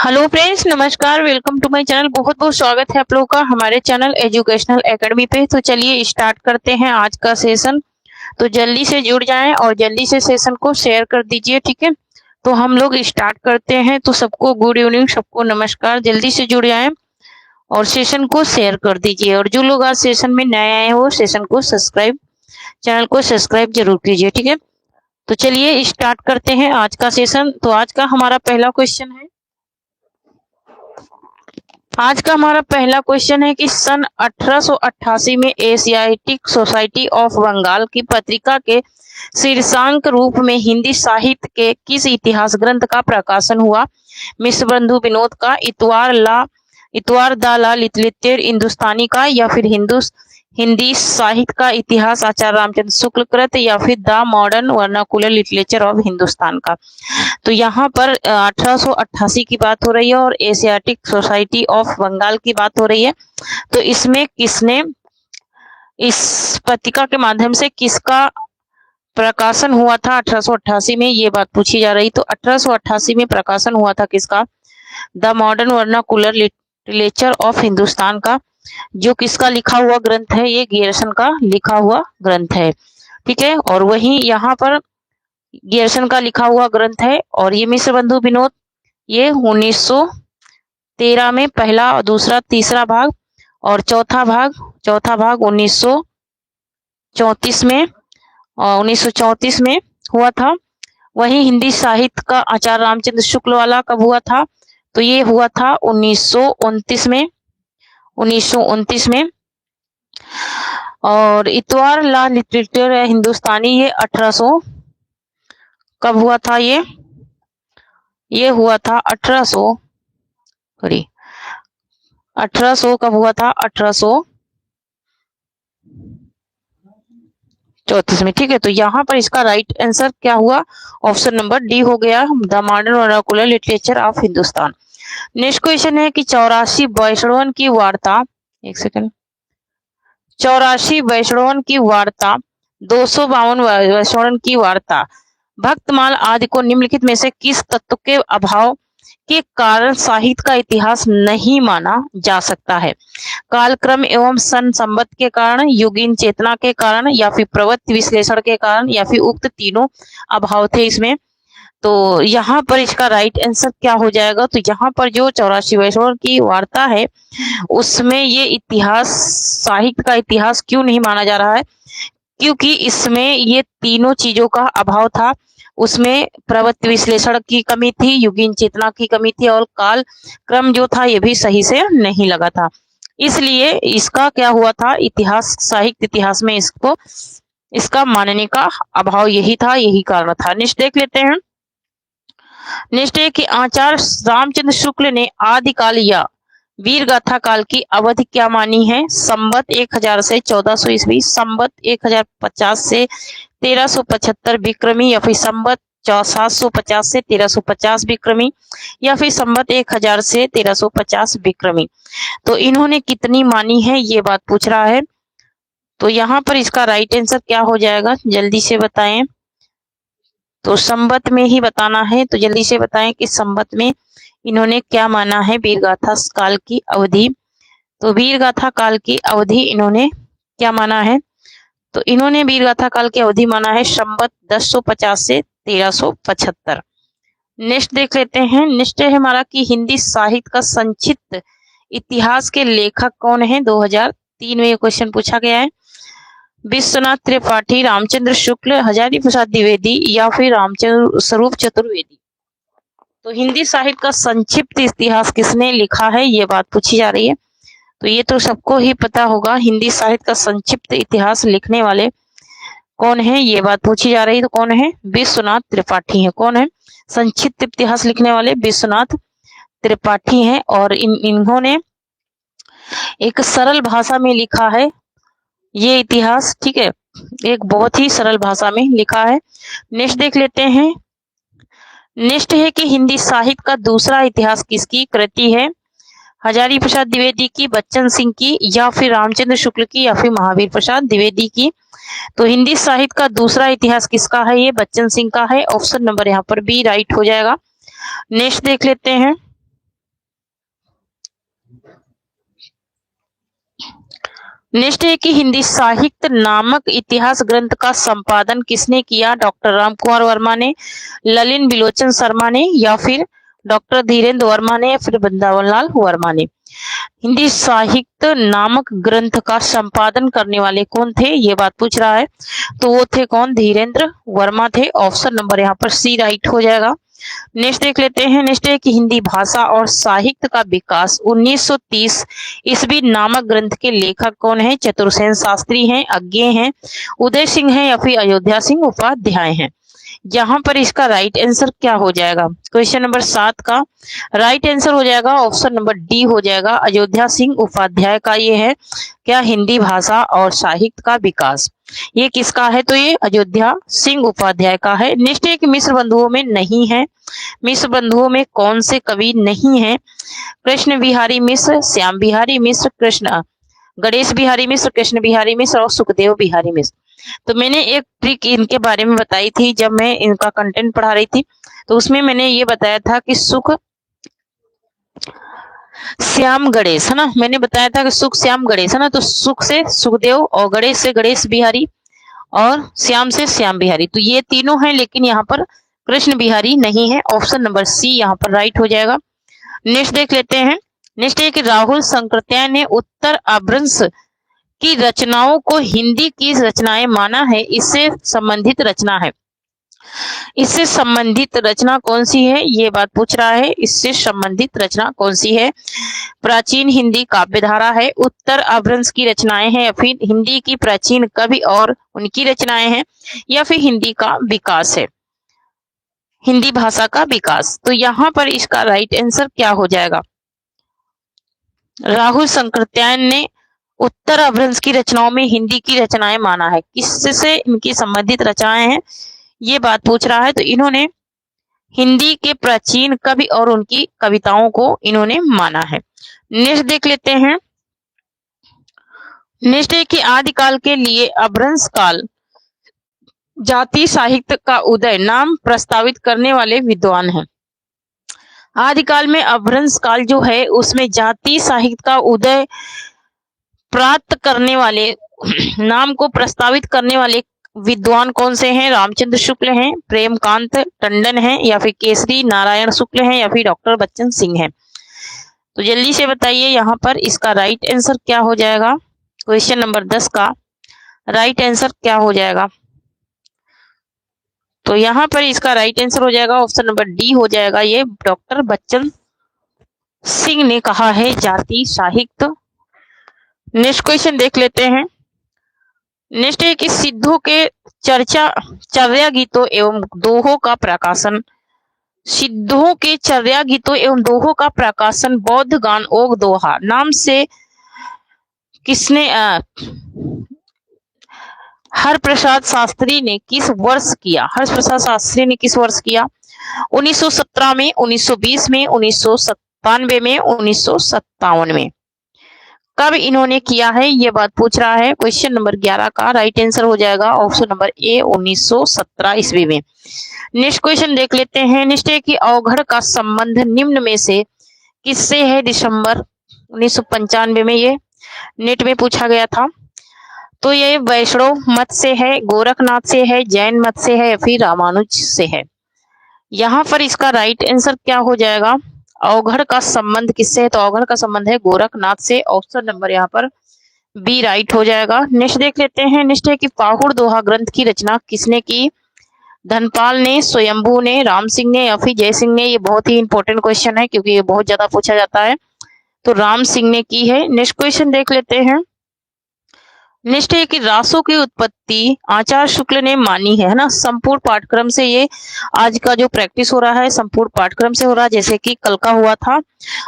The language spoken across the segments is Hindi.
हेलो फ्रेंड्स, नमस्कार। Welcome to my channel. बहुत बहुत स्वागत है आप लोगों का हमारे चैनल एजुकेशनल एकेडमी पे। तो चलिए स्टार्ट करते हैं आज का सेशन। तो जल्दी से जुड़ जाएं और जल्दी से सेशन को शेयर कर दीजिए, ठीक है। तो हम लोग स्टार्ट करते हैं। तो सबको गुड इवनिंग, सबको नमस्कार। जल्दी से जुड़ जाएं और सेशन को शेयर कर दीजिए। और जो लोग आज सेशन में नए आए हैं वो सेशन को सब्सक्राइब, चैनल को सब्सक्राइब जरूर कीजिए, ठीक है। तो चलिए स्टार्ट करते हैं आज का सेशन। तो आज का हमारा पहला क्वेश्चन है कि सन 1888 में एशियाटिक सोसाइटी ऑफ बंगाल की पत्रिका के शीर्षांक रूप में हिंदी साहित्य के किस इतिहास ग्रंथ का प्रकाशन हुआ? मिश्र बंधु विनोद का, इतवार द ला लिटरेचर हिंदुस्तानी का, या फिर हिंदी साहित्य का इतिहास आचार्य रामचंद्र शुक्ल कृत, या फिर the modern vernacular literature of Hindustan का। तो यहाँ पर 1888 की बात हो रही है और एशियाटिक सोसाइटी ऑफ बंगाल की बात हो रही है। तो इसमें किसने, इस पत्रिका के माध्यम से किसका प्रकाशन हुआ था 1888 में, ये बात पूछी जा रही। तो 1888 में प्रकाशन हुआ था किसका? The modern vernacular literature of Hindustan का, जो किसका लिखा हुआ ग्रंथ है? ये गियर्सन का लिखा हुआ ग्रंथ है, ठीक है। और वही यहाँ पर गियर्सन का लिखा हुआ ग्रंथ है। और ये मिश्र बंधु विनोद, ये 1913 में पहला और दूसरा तीसरा भाग, और चौथा भाग 1934 में, और 1934 में हुआ था। वही हिंदी साहित्य का आचार्य रामचंद्र शुक्ल वाला कब हुआ था? तो ये हुआ था 1929 में। और इतवार ला लिटरेचर हिंदुस्तानी, ये 1800 कब हुआ था? ये हुआ था 1800 कब हुआ था? 1834 में, ठीक है। तो यहाँ पर इसका राइट आंसर क्या हुआ? ऑप्शन नंबर डी हो गया, the modern vernacular literature of Hindustan. Next question है कि 84 वैष्णवन की वार्ता, 84 वैष्णवन की वार्ता, 252 वैष्णवन की वार्ता, भक्तमाल आदि को निम्नलिखित में से किस तत्व के अभाव के कारण साहित्य का इतिहास नहीं माना जा सकता है? कालक्रम एवं संबत के कारण, युगीन चेतना के कारण, या फिर प्रवृत्ति विश्लेषण के कारण, या फिर उक्त तीनों अभाव थे इसमें। तो यहाँ पर इसका राइट आंसर क्या हो जाएगा? तो यहाँ पर जो 84 वैष्णव की वार्ता है उसमें ये इतिहास, साहित्य का इतिहास क्यों नहीं माना जा रहा है? क्योंकि इसमें ये तीनों चीजों का अभाव था। उसमें प्रवृत्ति विश्लेषण की कमी थी, युगीन चेतना की कमी थी, और काल क्रम जो था ये भी सही से नहीं लगा था। इसलिए इसका क्या हुआ था? इतिहास, साहित्य इतिहास में इसका मानने का अभाव यही था, यही कारण था। नेक्स्ट देख लेते हैं। नेक्स्ट है कि आचार्य रामचंद्र शुक्ल ने आदिकाल या वीर गाथा काल की अवधि क्या मानी है? संबत 1000 से 1400 ईस्वी, संबत 1050 से 1375 विक्रमी, या फिर संबत 750 से 1350 विक्रमी, या फिर संबत 1000 से 1350 विक्रमी। तो इन्होंने कितनी मानी है ये बात पूछ रहा है। तो यहाँ पर इसका राइट आंसर क्या हो जाएगा? जल्दी से बताएं। तो संबत में ही बताना है, तो जल्दी से बताएं कि संबत में इन्होंने क्या माना है वीरगाथा काल की अवधि। तो वीरगाथा काल की अवधि इन्होंने क्या माना है? तो इन्होंने वीरगाथा काल की अवधि माना है संबत 1050 से 1375। नेक्स्ट देख लेते हैं। नेक्स्ट है हमारा कि हिंदी साहित्य का संक्षिप्त इतिहास के लेखक कौन है? 2003 में ये क्वेश्चन पूछा गया है। विश्वनाथ त्रिपाठी, रामचंद्र शुक्ल, हजारी प्रसाद द्विवेदी, या फिर रामचंद्र स्वरूप चतुर्वेदी। तो हिंदी साहित्य का संक्षिप्त इतिहास किसने लिखा है ये बात पूछी जा रही है। तो ये तो सबको ही पता होगा, हिंदी साहित्य का संक्षिप्त इतिहास लिखने वाले कौन है ये बात पूछी जा रही है। तो कौन है? विश्वनाथ त्रिपाठी है। कौन है संक्षिप्त इतिहास लिखने वाले? विश्वनाथ त्रिपाठी हैं। और इन्होंने एक सरल भाषा में लिखा है ये इतिहास, ठीक है। एक बहुत ही सरल भाषा में लिखा है। नेक्स्ट देख लेते हैं। नेक्स्ट है कि हिंदी साहित्य का दूसरा इतिहास किसकी कृति है? हजारी प्रसाद द्विवेदी की, बच्चन सिंह की, या फिर रामचंद्र शुक्ल की, या फिर महावीर प्रसाद द्विवेदी की। तो हिंदी साहित्य का दूसरा इतिहास किसका है? ये बच्चन सिंह का है। ऑप्शन नंबर यहाँ पर बी राइट हो जाएगा। नेक्स्ट देख लेते हैं। नेक्स्ट है कि हिंदी साहित्य नामक इतिहास ग्रंथ का संपादन किसने किया? डॉक्टर राम कुमार वर्मा ने, ललिन बिलोचन शर्मा ने, या फिर डॉक्टर धीरेन्द्र वर्मा ने, या फिर वृंदावन लाल वर्मा ने। हिंदी साहित्य नामक ग्रंथ का संपादन करने वाले कौन थे, ये बात पूछ रहा है। तो वो थे कौन? धीरेन्द्र वर्मा थे। ऑप्शन नंबर यहाँ पर सी राइट हो जाएगा। नेक्स्ट देख लेते हैं। नेक्स्ट है कि हिंदी भाषा और साहित्य का विकास 1930 ईस्वी नामक ग्रंथ के लेखक कौन है? चतुर्सेन शास्त्री हैं, अज्ञे हैं, उदय सिंह हैं, या फिर अयोध्या सिंह उपाध्याय हैं। यहाँ पर इसका राइट आंसर क्या हो जाएगा? क्वेश्चन नंबर 7 का राइट आंसर हो जाएगा ऑप्शन नंबर डी हो जाएगा। अयोध्या सिंह उपाध्याय का ये है क्या? हिंदी भाषा और साहित्य का विकास। ये किसका है? तो ये अयोध्या सिंह उपाध्याय का है। नेक्स्ट है कि मिश्र बंधुओं में नहीं है। मिश्र बंधुओं में कौन से कवि नहीं है? कृष्ण बिहारी मिश्र, श्याम बिहारी मिश्र, गणेश बिहारी मिश्र, कृष्ण बिहारी मिश्र और सुखदेव बिहारी मिश्र। तो मैंने एक ट्रिक इनके बारे में बताई थी जब मैं इनका कंटेंट पढ़ा रही थी, तो उसमें मैंने ये बताया था कि सुख श्याम गणेश है ना, मैंने बताया था कि सुख श्याम गणेश है ना। तो सुख से सुखदेव और गणेश से गणेश बिहारी और श्याम से श्याम बिहारी, तो ये तीनों हैं, लेकिन यहाँ पर कृष्ण बिहारी नहीं है। ऑप्शन नंबर सी यहाँ पर राइट हो जाएगा। नेक्स्ट देख लेते हैं। नेक्स्ट है कि राहुल संकृत्याय ने उत्तर अभ्रंश की रचनाओं को हिंदी की रचनाएं माना है। इससे संबंधित रचना है। इससे संबंधित रचना कौन सी है, ये बात पूछ रहा है। इससे संबंधित रचना कौन सी है? प्राचीन हिंदी काव्यधारा है, उत्तर अभ्रंश की रचनाएं हैं, या फिर हिंदी की प्राचीन कवि और उनकी रचनाएं हैं, या फिर हिंदी का विकास है, हिंदी भाषा का विकास। तो यहाँ पर इसका राइट आंसर क्या हो जाएगा? राहुल संकृत्यायन ने उत्तर अभ्रंश की रचनाओं में हिंदी की रचनाएं माना है। किससे इनकी संबंधित रचनाएं हैं, ये बात पूछ रहा है। तो इन्होंने हिंदी के प्राचीन कवि और उनकी कविताओं को इन्होंने माना है। नेक्स्ट देख लेते हैं। नेक्स्ट है कि आदिकाल के लिए अभ्रंश काल जाति साहित्य का उदय नाम प्रस्तावित करने वाले विद्वान हैं। आदिकाल में अभ्रंश काल जो है उसमें जाति साहित्य का उदय प्राप्त करने वाले नाम को प्रस्तावित करने वाले विद्वान कौन से हैं? रामचंद्र शुक्ल हैं, प्रेमकांत टंडन हैं, या फिर केसरी नारायण शुक्ल हैं, या फिर डॉक्टर बच्चन सिंह हैं। तो जल्दी से बताइए यहाँ पर इसका राइट आंसर क्या हो जाएगा? क्वेश्चन नंबर 10 का राइट आंसर क्या हो जाएगा? तो यहाँ पर इसका राइट आंसर हो जाएगा ऑप्शन नंबर डी हो जाएगा। ये डॉक्टर बच्चन सिंह ने कहा है जाति साहित्य। नेक्स्ट क्वेश्चन देख लेते हैं। नेक्स्ट है कि सिद्धों के चर्या गीतों एवं दोहों का प्रकाशन। सिद्धों के चर्या गीतों एवं दोहों का प्रकाशन बौद्ध गान ओग दोहा नाम से किसने हरप्रसाद शास्त्री ने किस वर्ष किया? हरप्रसाद शास्त्री ने किस वर्ष किया? 1917 में, 1920 में, 1997 में, 1957 में। कब इन्होंने किया है, ये बात पूछ रहा है। क्वेश्चन नंबर 11 का राइट आंसर हो जाएगा ऑप्शन नंबर ए 1917 ईस्वी में। नेक्स्ट क्वेश्चन देख लेते हैं। नेक्स्ट है कि अवघड़ का संबंध निम्न में से किससे है? दिसंबर 1995 में ये नेट में पूछा गया था। तो ये वैष्णव मत से है, गोरखनाथ से है, जैन मत से है, या फिर रामानुज से है। यहाँ पर इसका राइट आंसर क्या हो जाएगा? अवघड़ का संबंध किससे है? तो अवघड़ का संबंध है गोरखनाथ से। ऑप्शन नंबर यहाँ पर बी राइट हो जाएगा। नेक्स्ट देख लेते हैं। नेक्स्ट है कि पाहुड़ दोहा ग्रंथ की रचना किसने की? धनपाल ने, स्वयंभू ने, राम सिंह ने, या फिर जय सिंह ने। ये बहुत ही इंपॉर्टेंट क्वेश्चन है क्योंकि ये बहुत ज्यादा पूछा जाता है। तो राम सिंह ने की है। नेक्स्ट क्वेश्चन देख लेते हैं। नेक्स्ट है कि रासों की उत्पत्ति आचार्य शुक्ल ने मानी है ना। संपूर्ण पाठ्यक्रम से ये आज का जो प्रैक्टिस हो रहा है संपूर्ण पाठ्यक्रम से हो रहा है, जैसे कि कल का हुआ था।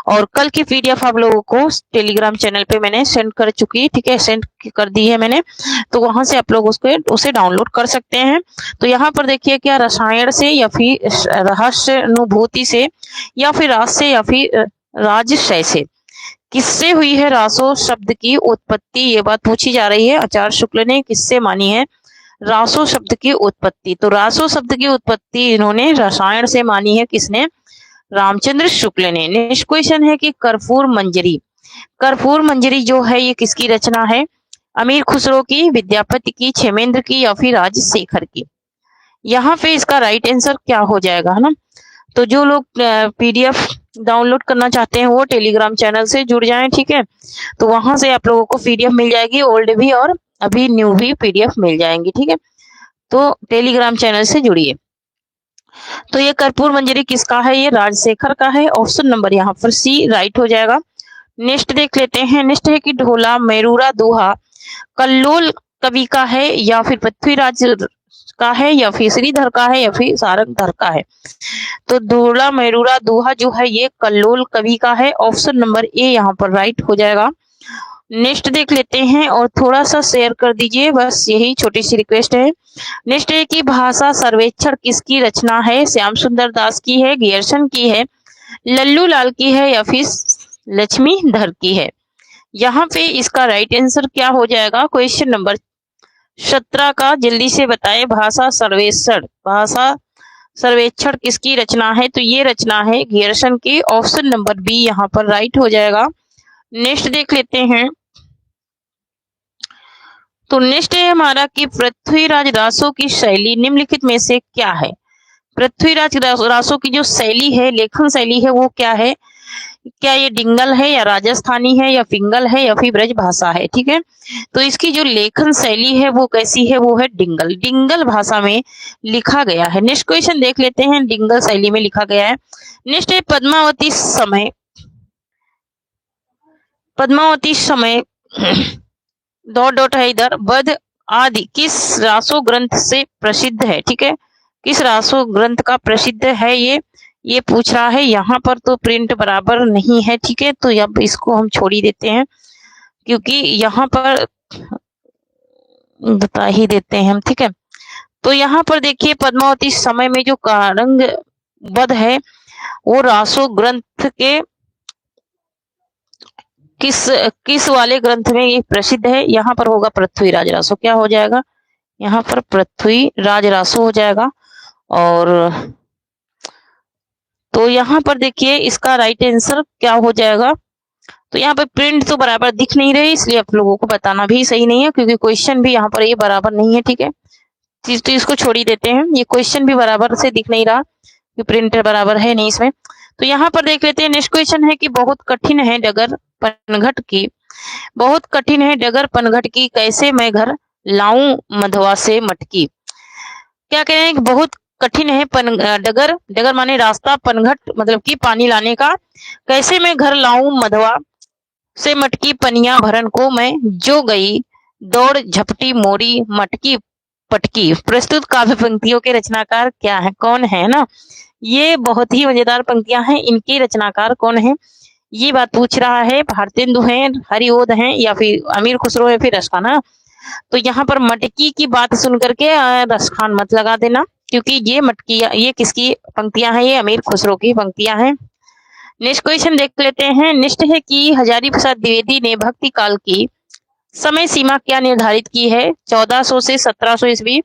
और कल की पीडीएफ आप लोगों को टेलीग्राम चैनल पे मैंने सेंड कर चुकी है, ठीक है, सेंड कर दी है मैंने। तो वहां से आप लोग उसे डाउनलोड कर सकते हैं। तो यहाँ पर देखिए क्या रसायन से, या फिर रहस्य अनुभूति से, या फिर राज से, या फिर राजशय से किससे हुई है रासो शब्द की उत्पत्ति? ये बात पूछी जा रही है। आचार्य शुक्ल ने किससे मानी है रासो शब्द की उत्पत्ति? तो रासो शब्द की उत्पत्ति इन्होंने रसायन से मानी है। किसने? रामचंद्र शुक्ल ने। नेक्स्ट क्वेश्चन है कि कर्पूर मंजरी, कर्पूर मंजरी जो है ये किसकी रचना है? अमीर खुसरो की, विद्यापति की, क्षेमेंद्र की या फिर राजशेखर की। यहाँ पे इसका राइट आंसर क्या हो जाएगा, है ना। तो जो लोग पीडीएफ डाउनलोड करना चाहते हैं वो टेलीग्राम चैनल से जुड़ जाएं, ठीक है। तो वहां से आप लोगों को पीडीएफ मिल जाएगी, ओल्ड भी और अभी न्यू भी पीडीएफ मिल जाएंगी, ठीक है। तो टेलीग्राम चैनल से जुड़िए। तो ये कर्पूर मंजरी किसका है, ये राजशेखर का है। ऑप्शन नंबर यहाँ पर सी राइट हो जाएगा। नेक्स्ट देख लेते हैं। नेक्स्ट है कि ढोला मेरूरा दोहा कल्लोल कवि का है या फिर पृथ्वीराज का है या फिर श्रीधर का है या फिर सारंगधर का है। तो ढोला मेरूरा दोहा जो है ये कल्लोल कवि का है। ऑप्शन नंबर ए यहाँ पर राइट हो जाएगा। नेक्स्ट देख लेते हैं और थोड़ा सा शेयर कर दीजिए, बस यही छोटी सी रिक्वेस्ट है। नेक्स्ट है कि भाषा सर्वेक्षण किसकी रचना है, श्याम सुंदर दास की है, गियर्सन की है, लल्लू लाल की है या फिर लक्ष्मीधर की है। यहाँ पे इसका राइट आंसर क्या हो जाएगा, क्वेश्चन नंबर 17 का जल्दी से बताएं। भाषा सर्वेक्षण किसकी रचना है, तो ये रचना है गियर्सन की। ऑप्शन नंबर बी यहाँ पर राइट हो जाएगा। नेक्स्ट देख लेते हैं। तो नेक्स्ट है हमारा कि पृथ्वीराज रासो की शैली निम्नलिखित में से क्या है। पृथ्वीराज रासो की जो शैली है, लेखन शैली है, वो क्या है, क्या ये डिंगल है या राजस्थानी है या फिंगल है या फिर ब्रज भाषा है, ठीक है। तो इसकी जो लेखन शैली है वो कैसी है, वो है डिंगल भाषा में लिखा गया है। नेक्स्ट क्वेश्चन देख लेते हैं, डिंगल शैली में लिखा गया है। नेक्स्ट है पद्मावती समय डॉट है इधर, वध आदि किस रासो ग्रंथ से प्रसिद्ध है, ठीक है। किस रासो ग्रंथ का प्रसिद्ध है ये पूछ रहा है। यहाँ पर तो प्रिंट बराबर नहीं है, ठीक है, तो अब इसको हम छोड़ ही देते हैं क्योंकि यहाँ पर बता ही देते हैं हम, ठीक है। तो यहाँ पर देखिए पद्मावती समय में जो कारंग वध है वो रासो ग्रंथ के किस वाले ग्रंथ में ये प्रसिद्ध है। यहाँ पर होगा पृथ्वीराज रासो, क्या हो जाएगा, यहाँ पर पृथ्वीराज रासो हो जाएगा। और तो यहाँ पर देखिए इसका राइट आंसर क्या हो जाएगा। तो यहाँ पर प्रिंट तो बराबर दिख नहीं रही, इसलिए आप लोगों को बताना भी सही नहीं है क्योंकि क्वेश्चन भी यहाँ पर ये बराबर नहीं है, ठीक है। तो इसको छोड़ ही देते हैं, ये क्वेश्चन भी बराबर से दिख नहीं रहा कि प्रिंट बराबर है नहीं इसमें। तो यहाँ पर देख लेते हैं। नेक्स्ट क्वेश्चन है कि बहुत कठिन है डगर पनघट की, कैसे मैं घर लाऊं मधवा से मटकी। क्या कह रहे हैं कि बहुत कठिन है डगर माने रास्ता, पनघट मतलब कि पानी लाने का, कैसे मैं घर लाऊं मधवा से मटकी, पनिया भरन को मैं जो गई, दौड़ झपटी मोरी मटकी पटकी। प्रस्तुत काव्य पंक्तियों के रचनाकार क्या है, कौन है ना। ये बहुत ही मजेदार पंक्तियां हैं, इनके रचनाकार कौन है ये बात पूछ रहा है। भारतेंदु हैं, हरिओद हैं या फिर अमीर खुसरो है फिर रसखान। तो यहाँ पर मटकी की बात सुन करके रसखान मत लगा देना क्योंकि ये किसकी पंक्तियां हैं, ये अमीर खुसरो की पंक्तियां हैं। नेक्स्ट क्वेश्चन देख लेते हैं। नेक्स्ट है कि हजारी प्रसाद द्विवेदी ने भक्ति काल की समय सीमा क्या निर्धारित की है, 1400 से 1700 ईस्वी,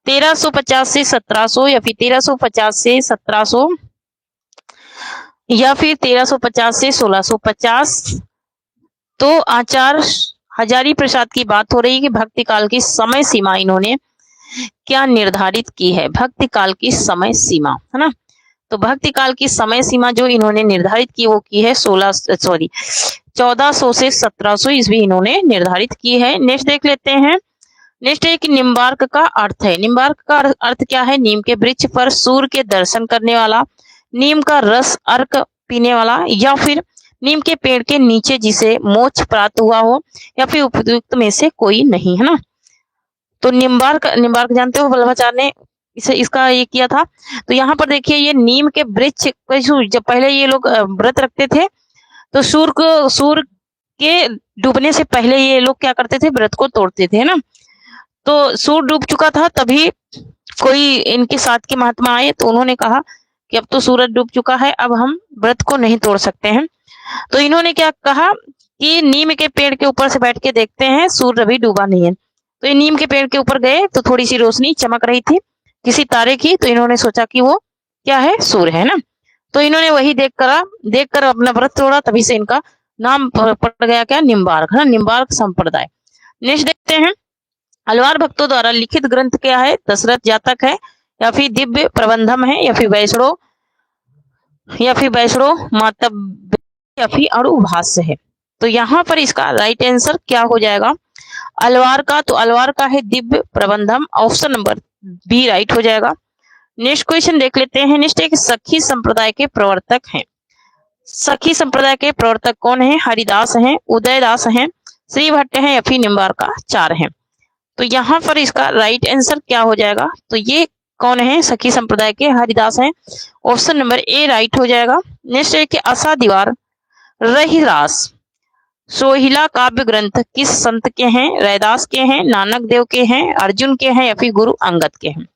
1350 से 1700 या फिर 1350 से 1700 या फिर 1350 से 1650। तो आचार्य हजारी प्रसाद की बात हो रही है कि भक्ति काल की समय सीमा इन्होंने क्या निर्धारित की है, भक्ति काल की समय सीमा, है ना। तो भक्ति काल की समय सीमा जो इन्होंने निर्धारित की वो की है 1400 से 1700 ईस्वी इन्होंने निर्धारित की है। नेक्स्ट देख लेते हैं। नेक्स्ट है कि निम्बार्क का अर्थ है। निम्बार्क का अर्थ क्या है, नीम के वृक्ष पर सूर्य के दर्शन करने वाला, नीम का रस अर्क पीने वाला या फिर नीम के पेड़ के नीचे जिसे मोक्ष प्राप्त हुआ हो या फिर उपयुक्त में से कोई नहीं, है ना। तो निम्बार्क जानते हो, वल्लभाचार्य ने इसका ये किया था। तो यहाँ पर देखिए ये नीम के वृक्ष, जब पहले ये लोग व्रत रखते थे तो सूर्य के डूबने से पहले ये लोग क्या करते थे, व्रत को तोड़ते थे, है ना। तो सूर्य डूब चुका था तभी कोई इनके साथ के महात्मा आए तो उन्होंने कहा कि अब तो सूरज डूब चुका है, अब हम व्रत को नहीं तोड़ सकते हैं। तो इन्होंने क्या कहा कि नीम के पेड़ के ऊपर से बैठ के देखते हैं सूर्य अभी डूबा नहीं है। तो ये नीम के पेड़ के ऊपर गए तो थोड़ी सी रोशनी चमक रही थी किसी तारे की, तो इन्होंने सोचा कि वो क्या है, सूर्य है ना। तो इन्होंने वही देखकर अपना व्रत तोड़ा, तभी से इनका नाम पड़ गया क्या, निम्बार्क, है ना, निम्बार्क संप्रदाय। नेक्स्ट देखते हैं, अलवार भक्तों द्वारा लिखित ग्रंथ क्या है? दशरथ जातक है, या फिर दिव्य प्रबंधम है, या फिर वैष्णो मातव्य, या फिर अणुभाष्य है। तो यहाँ पर इसका राइट आंसर क्या हो जाएगा? अलवार का, तो अलवार का है Divya Prabandham, option number B right हो जाएगा। नेक्स्ट क्वेश्चन देख लेते हैं। नेक्स्ट एक सखी संप्रदाय के प्रवर्तक हैं। सखी संप्रदाय के प्रवर्तक कौन है? हरिदास हैं, उदयदास हैं, श्री भट्ट हैं, या फिर निम्बार्काचार्य हैं। तो यहाँ पर इसका राइट आंसर क्या हो जाएगा? तो ये कौन है? सखी संप्रदाय के हरिदास हैं, ऑप्शन नंबर ए राइट हो जाएगा। नेक्स्ट है कि आशा दीवार रहिरास सोहिला काव्य ग्रंथ किस संत के हैं? रैदास के हैं, नानक देव के हैं, अर्जुन के हैं, या फिर गुरु अंगद के हैं।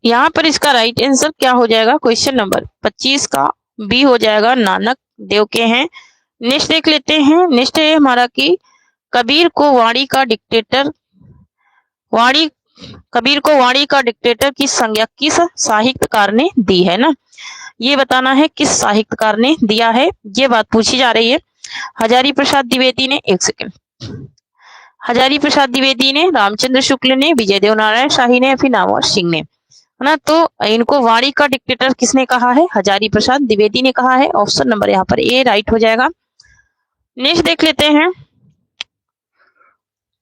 यहाँ पर इसका राइट आंसर क्या हो जाएगा? क्वेश्चन नंबर 25 का बी हो जाएगा, नानक देव के हैं। नेक्स्ट देख लेते हैं। नेक्स्ट है हमारा कि कबीर को वाणी का डिक्टेटर की संज्ञा किस साहित्यकार ने दी है ना? ये बताना है किस साहित्यकार ने दिया है, ये बात पूछी जा रही है। हजारी प्रसाद द्विवेदी ने, एक सेकंड, हजारी प्रसाद द्विवेदी ने, रामचंद्र शुक्ल ने, विजय देव नारायण शाही ने, या फिर नामवर सिंह ने, है ना? तो इनको वाणी का डिक्टेटर किसने कहा है? हजारी प्रसाद द्विवेदी ने कहा है, ऑप्शन नंबर यहाँ पर ए राइट हो जाएगा। नेक्स्ट देख लेते हैं।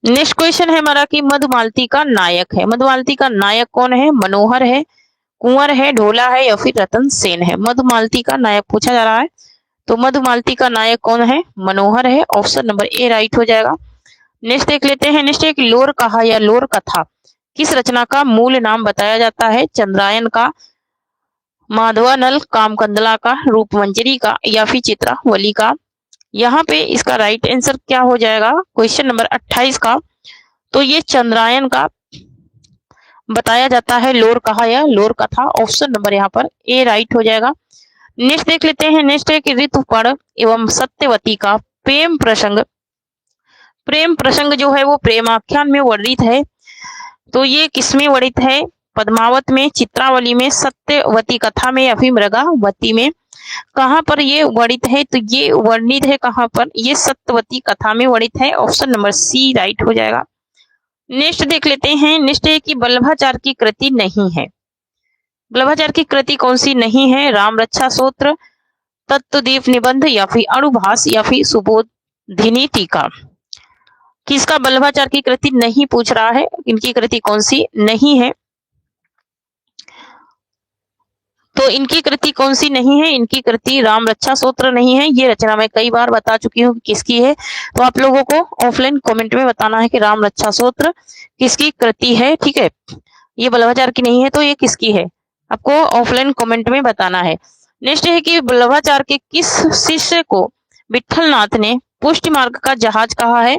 नेक्स्ट क्वेश्चन है हमारा कि मधुमालती का नायक है। मधुमालती का नायक कौन है? मनोहर है, कुंवर है, ढोला है, या फिर रतन सेन है। मधुमालती का नायक पूछा जा रहा है, तो मधुमालती का नायक कौन है? मनोहर है, ऑप्शन नंबर ए राइट हो जाएगा। नेक्स्ट देख लेते हैं। नेक्स्ट एक लोर कहा या लोर कथा किस रचना का मूल नाम बताया जाता है? चंद्रायन का, माधवानल, कामकंदला का, रूपमंजरी का, या फिर चित्रावली का। यहाँ पे इसका राइट आंसर क्या हो जाएगा? क्वेश्चन नंबर 28 का, तो ये चंद्रायन का बताया जाता है लोर कहा या लोर कथा, ऑप्शन नंबर यहाँ पर ए राइट हो जाएगा। नेक्स्ट देख लेते हैं। नेक्स्ट है कि ऋतुपर्ण एवं सत्यवती का प्रेम प्रसंग जो है वो प्रेमाख्यान में वर्णित है, तो ये किसमें वर्णित है? पद्मावत में, चित्रावली में, सत्यवती कथा में, या फिर मृगावती में। कहाँ पर ये वर्णित है? तो ये वर्णित है कहाँ पर? ये सत्यवती कथा में वर्णित है, ऑप्शन नंबर सी राइट हो जाएगा। नेक्स्ट देख लेते हैं। नेक्स्ट है कि वल्लभाचार्य की कृति नहीं है। वल्लभाचार्य की कृति कौन सी नहीं है? राम रक्षा सूत्र, तत्वदीप निबंध, या फिर अणुभाष, या फिर सुबोधिनी टीका। किसका वल्लभाचार्य की कृति नहीं पूछ रहा है, इनकी कृति कौन सी नहीं है? तो इनकी कृति कौन सी नहीं है? इनकी कृति राम रक्षा सूत्र नहीं है। ये रचना मैं कई बार बता चुकी हूँ किसकी है, तो आप लोगों को ऑफलाइन कमेंट में बताना है कि राम रक्षा सूत्र किसकी कृति है। ठीक है, ये वल्लभाचार्य की नहीं है, तो ये किसकी है आपको ऑफलाइन कमेंट में बताना है। नेक्स्ट है कि वल्लभाचार्य के किस शिष्य को विठलनाथ ने पुष्टि मार्ग का जहाज कहा है?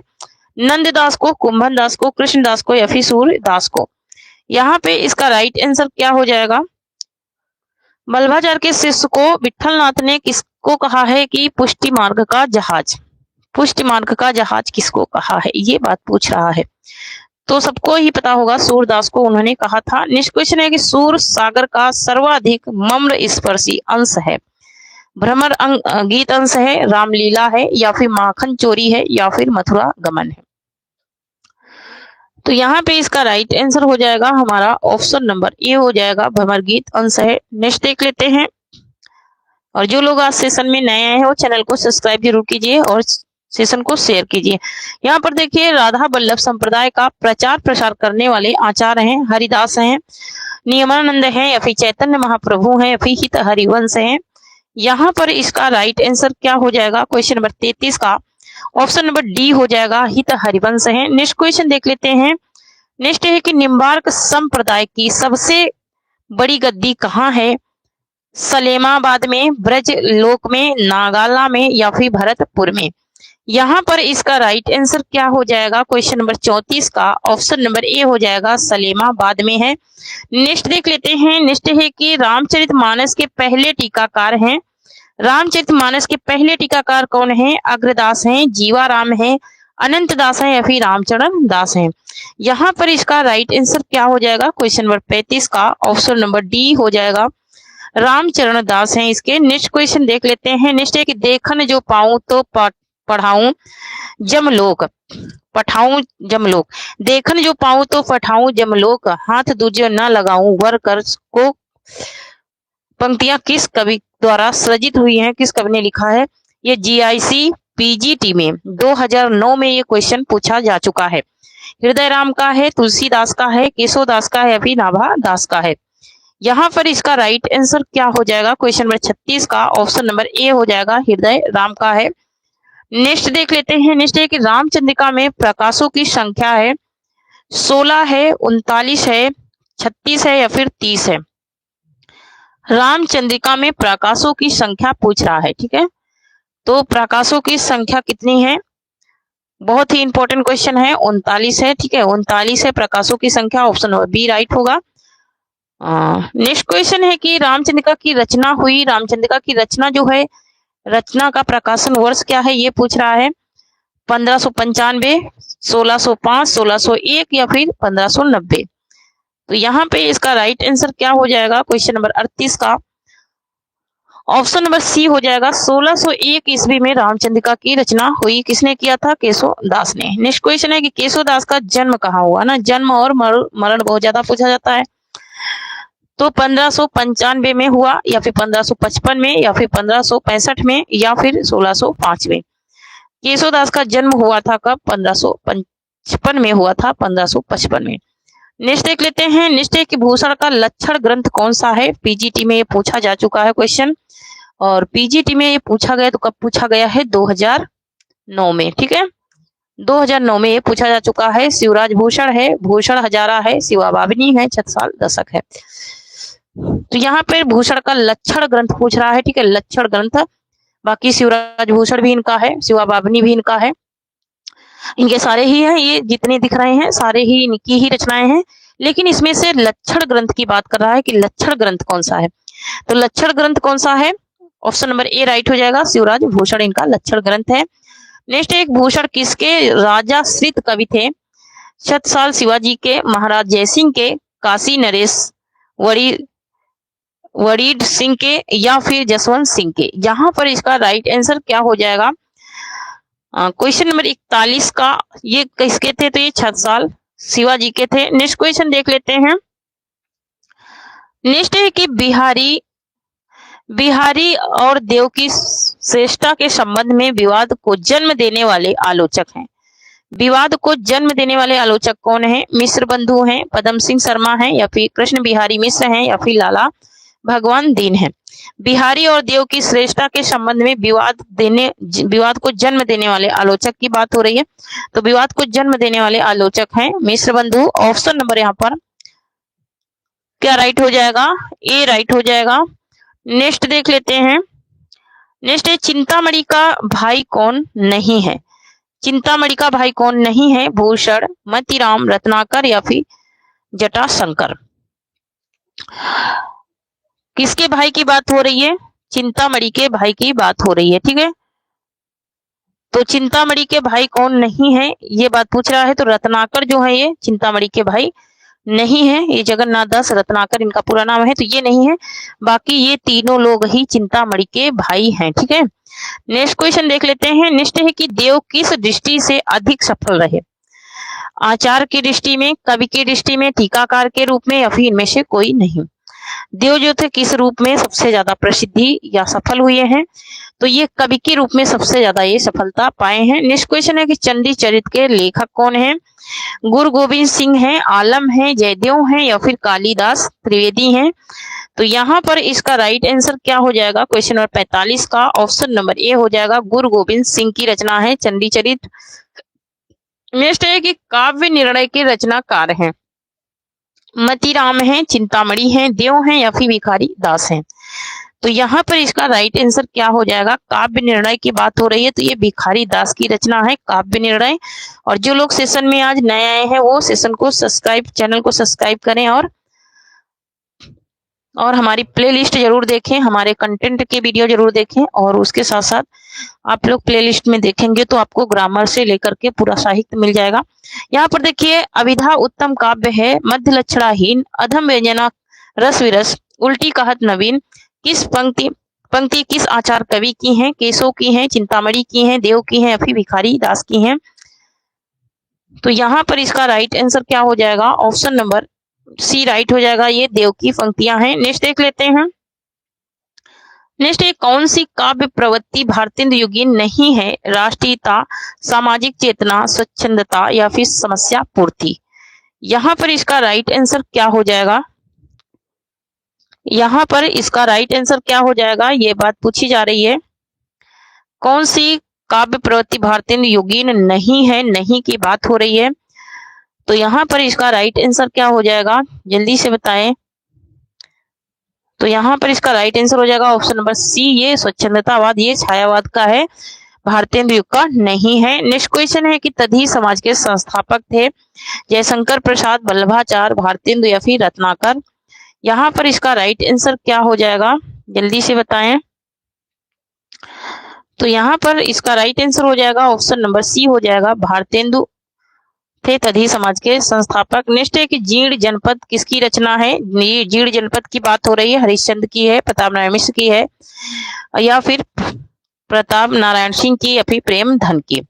नंददास को, कुंभन दास को, कृष्णदास को, या फिर सूरदास को। यहाँ पे इसका राइट आंसर क्या हो जाएगा? वल्लभाचार्य के शिष्य को विठलनाथ ने किसको कहा है कि पुष्टि मार्ग का जहाज? पुष्टि मार्ग का जहाज किसको कहा है, ये बात पूछ रहा है। तो सबको ही पता होगा, सूरदास को उन्होंने कहा था। नेक्स्ट क्वेश्चन है कि सूर सागर का सर्वाधिक मम्र स्पर्शी अंश है? भ्रमर गीत अंश है, रामलीला है, या फिर माखन चोरी है, या फिर मथुरा गमन है। तो यहाँ पे इसका राइट आंसर हो जाएगा हमारा ऑप्शन नंबर ए हो जाएगा, भ्रमर गीत अंश है। नेक्स्ट देख लेते हैं। और जो लोग आज सेशन में नए आए हैं वो चैनल को सब्सक्राइब जरूर कीजिए और सेशन को शेयर कीजिए। यहाँ पर देखिए, राधा वल्लभ संप्रदाय का प्रचार प्रसार करने वाले आचार्य हैं हरिदास हैं, नियमानंद हैं, या फिर चैतन्य महाप्रभु हैं, या फिर हित हरिवंश हैं। यहाँ पर इसका राइट आंसर क्या हो जाएगा? क्वेश्चन नंबर 33 का ऑप्शन नंबर डी हो जाएगा, हित हरिवंश है। नेक्स्ट क्वेश्चन देख लेते हैं। नेक्स्ट है कि निम्बार्क संप्रदाय की सबसे बड़ी गद्दी कहाँ है? सलेमाबाद में, ब्रज लोक में, नागाला में, या फिर भरतपुर में। यहाँ पर इसका राइट आंसर क्या हो जाएगा? क्वेश्चन नंबर 34 का ऑप्शन नंबर ए हो जाएगा, सलेमाबाद में है। नेक्स्ट देख लेते हैं। नेक्स्ट है कि रामचरितमानस के पहले टीकाकार हैं। रामचरितमानस के पहले टीकाकार कौन है? अग्रदास हैं, जीवाराम है, अनंत दास है, या फिर रामचरण दास है। यहाँ पर इसका राइट आंसर क्या हो जाएगा? क्वेश्चन नंबर 35 का ऑप्शन नंबर डी हो जाएगा, रामचरण दास हैं इसके। नेक्स्ट क्वेश्चन देख लेते हैं। नेक्स्ट है कि देखन जो पाऊं तो पढ़ाऊं जमलोक पठाऊं जमलोक, देखन जो पाऊं तो पठाऊं जमलोक, हाथ दूजे न लगाऊं वर कर को। पंक्तियां किस कवि द्वारा सृजित हुई हैं, किस कवि ने लिखा है? ये जीआईसी पीजीटी में 2009 में ये क्वेश्चन पूछा जा चुका है। हृदय राम का है, तुलसीदास का है, केशवदास का है या फिर नाभा दास का है? यहाँ पर इसका राइट आंसर क्या हो जाएगा? क्वेश्चन नंबर 36 का ऑप्शन नंबर ए हो जाएगा, हृदय राम का है। नेक्स्ट देख लेते हैं। नेक्स्ट है कि रामचंद्रिका में प्रकाशों की संख्या है 16 है, 39 है, 36 है या फिर 30 है? रामचंद्रिका में प्रकाशों की संख्या पूछ रहा है, ठीक है। तो प्रकाशों की संख्या कितनी है? बहुत ही इंपॉर्टेंट क्वेश्चन है, 39 है, ठीक है। 39 है प्रकाशों की संख्या, ऑप्शन नंबर बी राइट होगा। नेक्स्ट क्वेश्चन है कि रामचंद्रिका की रचना हुई, रामचंद्रिका की रचना जो है, रचना का प्रकाशन वर्ष क्या है ये पूछ रहा है। 1595, 1605, 1601 या फिर 1590? तो यहाँ पे इसका राइट आंसर क्या हो जाएगा? क्वेश्चन नंबर 38 का ऑप्शन नंबर सी हो जाएगा, 1601 ईस्वी में रामचंद्रिका की रचना हुई। किसने किया था? केशवदास ने। नेक्स्ट क्वेश्चन है कि केशवदास का जन्म कहाँ हुआ ना, जन्म और मरण बहुत ज्यादा पूछा जाता है। तो 1595 में हुआ या फिर 1555 में या फिर 1565 में या फिर 1605 में? केशवदास का जन्म हुआ था कब? 1555 में हुआ था, 1555 में। नेक्स्ट देख लेते हैं। नेक्स्ट है कि भूषण का लक्षण ग्रंथ कौन सा है? पीजीटी में ये पूछा जा चुका है क्वेश्चन, और पीजीटी में ये पूछा गया तो कब पूछा गया है? 2009 में, ठीक है। 2009 में ये पूछा जा चुका है। शिवराज भूषण है, भूषण हजारा है, शिवा बाबनी है, छत्रसाल दशक है। तो यहाँ पे भूषण का लक्षण ग्रंथ पूछ रहा है, ठीक है, लक्षण ग्रंथ। बाकी शिवराज भूषण भी इनका है, शिवा बाबनी भी इनका है, इनके सारे ही हैं, ये जितने दिख रहे हैं सारे ही इनकी ही रचनाएं हैं। लेकिन इसमें से लक्षण ग्रंथ की बात कर रहा है कि लक्षण ग्रंथ कौन सा है। तो लक्षण ग्रंथ कौन सा है? ऑप्शन नंबर ए राइट हो जाएगा, शिवराज भूषण इनका लक्षण ग्रंथ है। नेक्स्ट एक भूषण किसके राजाश्रित कवि थे? छत्रसाल शिवाजी के, महाराज जयसिंह के, काशी नरेश वरीड सिंह के या फिर जसवंत सिंह के? यहाँ पर इसका राइट आंसर क्या हो जाएगा? क्वेश्चन नंबर 41 का ये किसके थे? तो ये छत्रसाल शिवाजी के थे। नेक्स्ट क्वेश्चन देख लेते हैं। नेक्स्ट है कि बिहारी और देव की श्रेष्ठता के संबंध में विवाद को जन्म देने वाले आलोचक हैं। विवाद को जन्म देने वाले आलोचक कौन है? मिश्र बंधु हैं, पदम सिंह शर्मा हैं या फिर कृष्ण बिहारी मिश्र हैं या फिर लाला भगवान दीन है? बिहारी और देव की श्रेष्ठता के संबंध में विवाद को जन्म देने वाले आलोचक की बात हो रही है। तो विवाद को जन्म देने वाले आलोचक हैं मिश्र बंधु। ऑप्शन नंबर यहाँ पर क्या राइट हो जाएगा? ए राइट हो जाएगा। नेक्स्ट देख लेते हैं। नेक्स्ट है चिंतामणि का भाई कौन नहीं है? चिंतामणि का भाई कौन नहीं है? भूषण, मतीराम, रत्नाकर या फिर जटाशंकर? किसके भाई की बात हो रही है? चिंतामणि के भाई की बात हो रही है, ठीक है। तो चिंतामणि के भाई कौन नहीं है ये बात पूछ रहा है। तो रत्नाकर जो है ये चिंतामणि के भाई नहीं है, ये जगन्नाथ दास रत्नाकर इनका पूरा नाम है, तो ये नहीं है। बाकी ये तीनों लोग ही चिंतामणि के भाई हैं, ठीक है। नेक्स्ट क्वेश्चन देख लेते हैं। नेक्स्ट है कि देव किस दृष्टि से अधिक सफल रहे? आचार्य की दृष्टि में, कवि की दृष्टि में, टीकाकार के रूप में या फिर इनमें से कोई नहीं? देव जो थे किस रूप में सबसे ज्यादा प्रसिद्धि या सफल हुए हैं? तो ये कवि के रूप में सबसे ज्यादा ये सफलता पाए हैं। नेक्स्ट क्वेश्चन है कि चंडी चरित के लेखक कौन है? गुरु गोविंद सिंह है, आलम है, जयदेव है या फिर कालिदास त्रिवेदी हैं? तो यहाँ पर इसका राइट आंसर क्या हो जाएगा? क्वेश्चन नंबर 45 का ऑप्शन नंबर ए हो जाएगा, गुरु गोविंद सिंह की रचना है चंडी चरित। नेक्स्ट है कि काव्य निर्णय के रचनाकार हैं। मतीराम है, चिंतामणि है, देव हैं या फिर भिखारी दास हैं? तो यहाँ पर इसका राइट आंसर क्या हो जाएगा? काव्य निर्णय की बात हो रही है तो ये भिखारी दास की रचना है काव्य निर्णय। और जो लोग सेशन में आज नए आए हैं वो सेशन को सब्सक्राइब, चैनल को सब्सक्राइब करें और हमारी प्लेलिस्ट जरूर देखें, हमारे कंटेंट के वीडियो जरूर देखें। और उसके साथ साथ आप लोग प्लेलिस्ट में देखेंगे तो आपको ग्रामर से लेकर के पूरा साहित्य मिल जाएगा। यहाँ पर देखिए, अभिधा उत्तम काव्य है, मध्य लक्षणाहीन, अधम व्यंजना रस विरस, उल्टी कहत नवीन। किस पंक्ति किस आचार कवि की हैं? केशव की हैं, चिंतामणि की हैं, देव की हैं या फिर भिखारी दास की हैं? तो यहाँ पर इसका राइट आंसर क्या हो जाएगा, ऑप्शन नंबर सी राइट हो जाएगा। ये देव की पंक्तियां हैं। नेक्स्ट देख लेते हैं। नेक्स्ट है, कौन सी काव्य प्रवृत्ति भारतेंदु योगी नहीं है, राष्ट्रीयता, सामाजिक चेतना, स्वच्छंदता या फिर समस्या पूर्ति। यहाँ पर इसका राइट आंसर क्या हो जाएगा, यहाँ पर इसका राइट आंसर क्या हो जाएगा, ये बात पूछी जा रही है। कौन सी काव्य प्रवृत्ति भारतेंदु योगी नहीं है, नहीं की बात हो रही है। तो यहाँ पर इसका राइट आंसर क्या हो जाएगा, जल्दी से बताएं। तो यहाँ पर इसका राइट आंसर हो जाएगा ऑप्शन नंबर सी, ये स्वच्छंदतावाद, ये छायावाद का है, भारतेंदु युग का नहीं है। नेक्स्ट क्वेश्चन है कि तधी समाज के संस्थापक थे, जयशंकर प्रसाद, वल्लभाचार्य, भारतेंदु या फिर रत्नाकर। यहाँ पर इसका राइट आंसर क्या हो जाएगा, जल्दी से बताएं। तो यहाँ पर इसका राइट आंसर हो जाएगा ऑप्शन नंबर सी हो जाएगा, भारतेंदु थे तधी समाज के संस्थापक। नेक्स्ट है कि जीर्ण जनपद किसकी रचना है, जीर्ण जनपद की बात हो रही है, हरिश्चंद्र की है, प्रताप नारायण मिश्र की है या फिर प्रताप नारायण सिंह की या फिर प्रेम धन की।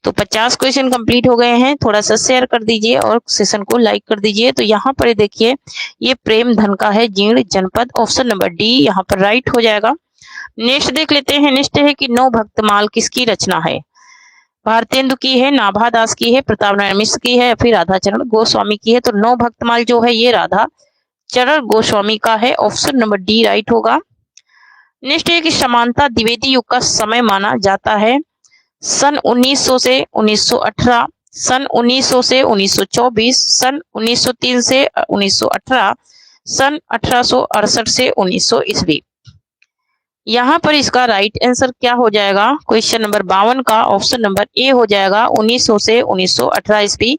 तो 50 क्वेश्चन कंप्लीट हो गए हैं। थोड़ा सा शेयर कर दीजिए और सेशन को लाइक कर दीजिए। तो यहाँ पर देखिए ये प्रेम धन का है जीर्ण जनपद, ऑप्शन नंबर डी यहाँ पर राइट हो जाएगा। नेक्स्ट देख लेते हैं। नेक्स्ट है कि नौ भक्तमाल किसकी रचना है, भारतेंदु की है, नाभा दास की है, प्रताप नारायण मिश्र की है या फिर राधा चरण गोस्वामी की है। तो नौ भक्तमाल जो है ये राधा चरण गोस्वामी का है, ऑप्शन नंबर डी राइट होगा। नेक्स्ट है कि समानता द्विवेदी युग का समय माना जाता है, सन 1900 से 1918, सन 1900 से 1924, सन 1903 से 1918, सन 1868 से 1900 ईस्वी। यहाँ पर इसका राइट आंसर क्या हो जाएगा, क्वेश्चन नंबर 52 का ऑप्शन नंबर ए हो जाएगा, 1900 से 1918 ईस्वी।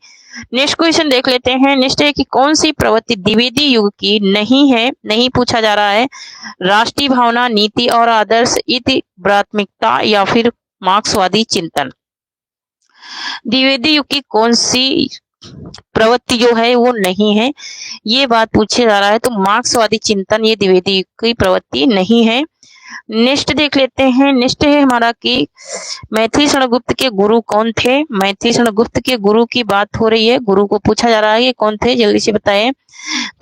नेक्स्ट क्वेश्चन देख लेते हैं। नेक्स्ट है कि कौन सी प्रवृत्ति द्विवेदी युग की नहीं है, नहीं पूछा जा रहा है, राष्ट्रीय भावना, नीति और आदर्श, प्राथमिकता या फिर मार्क्सवादी चिंतन। द्विवेदी युग की कौन सी प्रवृत्ति जो है वो नहीं है, ये बात पूछा जा रहा है। तो मार्क्सवादी चिंतन ये द्विवेदी युग की प्रवृत्ति नहीं है। नेक्स्ट देख लेते हैं। नेक्स्ट है हमारा कि मैथिली शरण गुप्त के गुरु कौन थे, मैथिली शरण गुप्त के गुरु की बात हो रही है, गुरु को पूछा जा रहा है ये कौन थे, जल्दी से बताएं।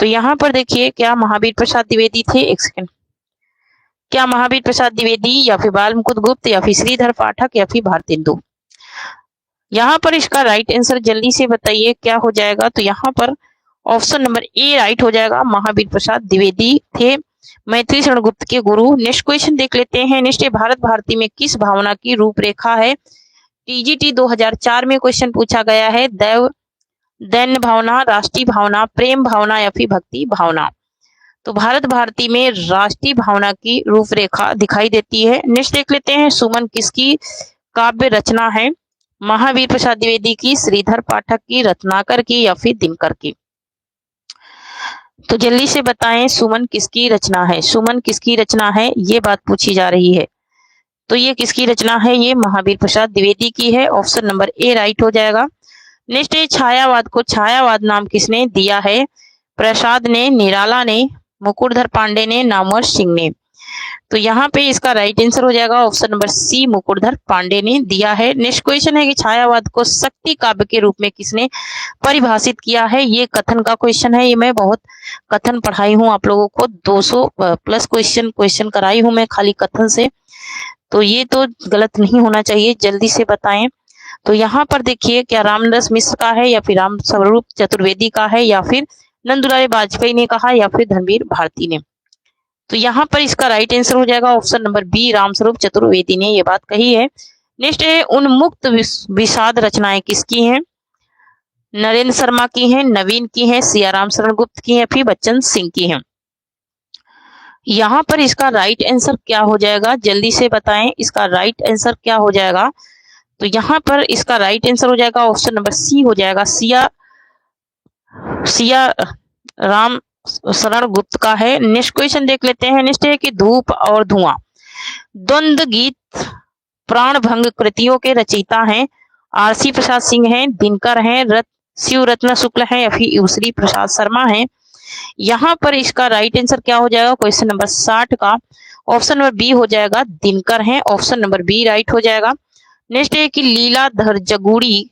तो यहाँ पर देखिए क्या महावीर प्रसाद द्विवेदी थे, एक सेकंड, क्या महावीर प्रसाद द्विवेदी या फिर बाल मुकुंद गुप्त या फिर श्रीधर पाठक या फिर भारतेंदु। यहाँ पर इसका राइट आंसर जल्दी से बताइए क्या हो जाएगा। तो यहाँ पर ऑप्शन नंबर ए राइट हो जाएगा, महावीर प्रसाद द्विवेदी थे मैथिली शरण गुप्त के गुरु। नेक्स्ट क्वेश्चन देख लेते हैं। नेक्स्ट भारत भारती में किस भावना की रूपरेखा है, टीजीटी 2004 में क्वेश्चन पूछा गया है, दैव दैन्य भावना, राष्ट्रीय भावना, प्रेम भावना या फिर भक्ति भावना। तो भारत भारती में राष्ट्रीय भावना की रूपरेखा दिखाई देती है। नेक्स्ट देख लेते हैं। सुमन किसकी काव्य रचना है, महावीर प्रसाद द्विवेदी की, श्रीधर पाठक की, रत्नाकर की या फिर दिनकर की। तो जल्दी से बताएं सुमन किसकी रचना है, सुमन किसकी रचना है, ये बात पूछी जा रही है। तो ये किसकी रचना है, ये महावीर प्रसाद द्विवेदी की है, ऑप्शन नंबर ए राइट हो जाएगा। नेक्स्ट है छायावाद को छायावाद नाम किसने दिया है, प्रसाद ने, निराला ने, मुकुटधर पांडे ने, नामवर सिंह ने। तो यहाँ पे इसका राइट आंसर हो जाएगा option number C, Mukutdhar Pandey ने दिया है। नेक्स्ट क्वेश्चन है कि छायावाद को शक्ति काव्य के रूप में किसने परिभाषित किया है, ये कथन का क्वेश्चन है। ये मैं बहुत कथन पढ़ाई हूँ आप लोगों को, 200 प्लस क्वेश्चन कराई हूँ मैं खाली कथन से, तो ये तो गलत नहीं होना चाहिए, जल्दी से बताएं। तो यहाँ पर देखिए क्या रामदास मिश्र का है या फिर राम स्वरूप चतुर्वेदी का है या फिर नंदुलाल वाजपेयी ने कहा या फिर धर्मवीर भारती ने। तो यहाँ पर इसका राइट आंसर हो जाएगा option number B, Ramswaroop Chaturvedi ने ये बात कही है। नेक्स्ट है उन्मुक्त विषाद रचनाएं किसकी हैं, नरेंद्र शर्मा की हैं, नवीन की हैं, सियाराम शरण गुप्त की हैं, फिर बच्चन सिंह की हैं। यहाँ पर इसका राइट आंसर क्या हो जाएगा, जल्दी से बताएं इसका राइट आंसर क्या हो जाएगा। तो यहाँ पर इसका राइट आंसर हो जाएगा ऑप्शन नंबर सी हो जाएगा, सिया राम शरण गुप्त का है। नेक्स्ट क्वेश्चन देख लेते हैं। नेक्स्ट है कि धूप और धुआं द्वंद्व गीत प्राण भंग कृतियों के रचयिता हैं, आरसी प्रसाद सिंह हैं, दिनकर हैं, शिव रत्न शुक्ल हैं या फिर युश्री प्रसाद शर्मा हैं। यहाँ पर इसका राइट आंसर क्या हो जाएगा, क्वेश्चन नंबर 60 का ऑप्शन नंबर बी हो जाएगा, दिनकर हैं, ऑप्शन नंबर बी राइट हो जाएगा। नेक्स्ट है कि लीलाधर जगूड़ी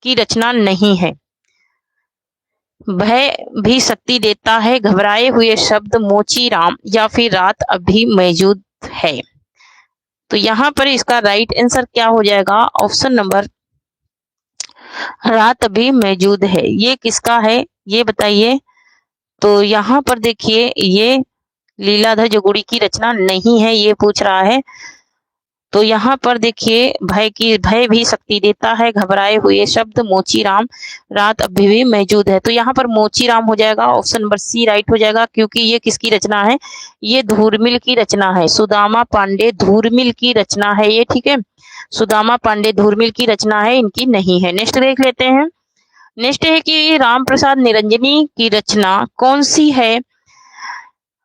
की रचना नहीं है। भय भी शक्ति देता है, घबराए हुए शब्द, मोची राम या फिर रात अभी मौजूद है। तो यहाँ पर इसका राइट आंसर क्या हो जाएगा? ऑप्शन नंबर रात अभी मौजूद है। ये किसका है ये बताइए। तो यहाँ पर देखिए ये लीलाधर जोगुड़ी की रचना नहीं है, ये पूछ रहा है। तो यहाँ पर देखिए भय भी शक्ति देता है, घबराए हुए शब्द, मोची राम, रात अभी भी मौजूद है। तो यहाँ पर मोची राम हो जाएगा, ऑप्शन नंबर सी राइट हो जाएगा, क्योंकि ये किसकी रचना है? ये धूर्मिल की रचना है, सुदामा पांडे धूर्मिल की रचना है ये, ठीक है। सुदामा पांडे धूर्मिल की रचना है, इनकी नहीं है। नेक्स्ट देख लेते हैं। नेक्स्ट है कि राम प्रसाद निरंजनी की रचना कौन सी है?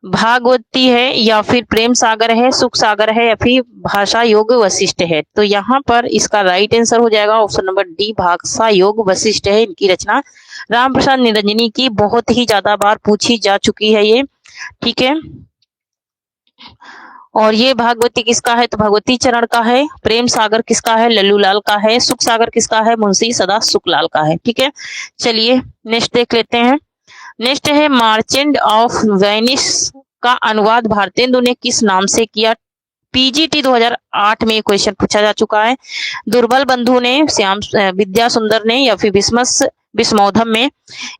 भागवती है या फिर प्रेम सागर है, सुख सागर है या फिर भाषा योग वशिष्ठ है। तो यहाँ पर इसका राइट आंसर हो जाएगा ऑप्शन नंबर डी, भाषा योग वशिष्ठ है इनकी रचना। राम प्रसाद निरंजनी की बहुत ही ज्यादा बार पूछी जा चुकी है ये, ठीक है। और ये भागवती किसका है? तो भगवती चरण का है। प्रेम सागर किसका है? लल्लू लाल का है। सुख सागर किसका है? मुंशी सदा सुखलाल का है, ठीक है। चलिए नेक्स्ट देख लेते हैं। नेक्स्ट है मार्चेंट ऑफ वेनिस का अनुवाद भारतेंदु ने किस नाम से किया? पीजीटी 2008 में क्वेश्चन पूछा जा चुका है। दुर्बल बंधु ने, श्याम विद्या सुंदर ने या फिर विस्मोधम में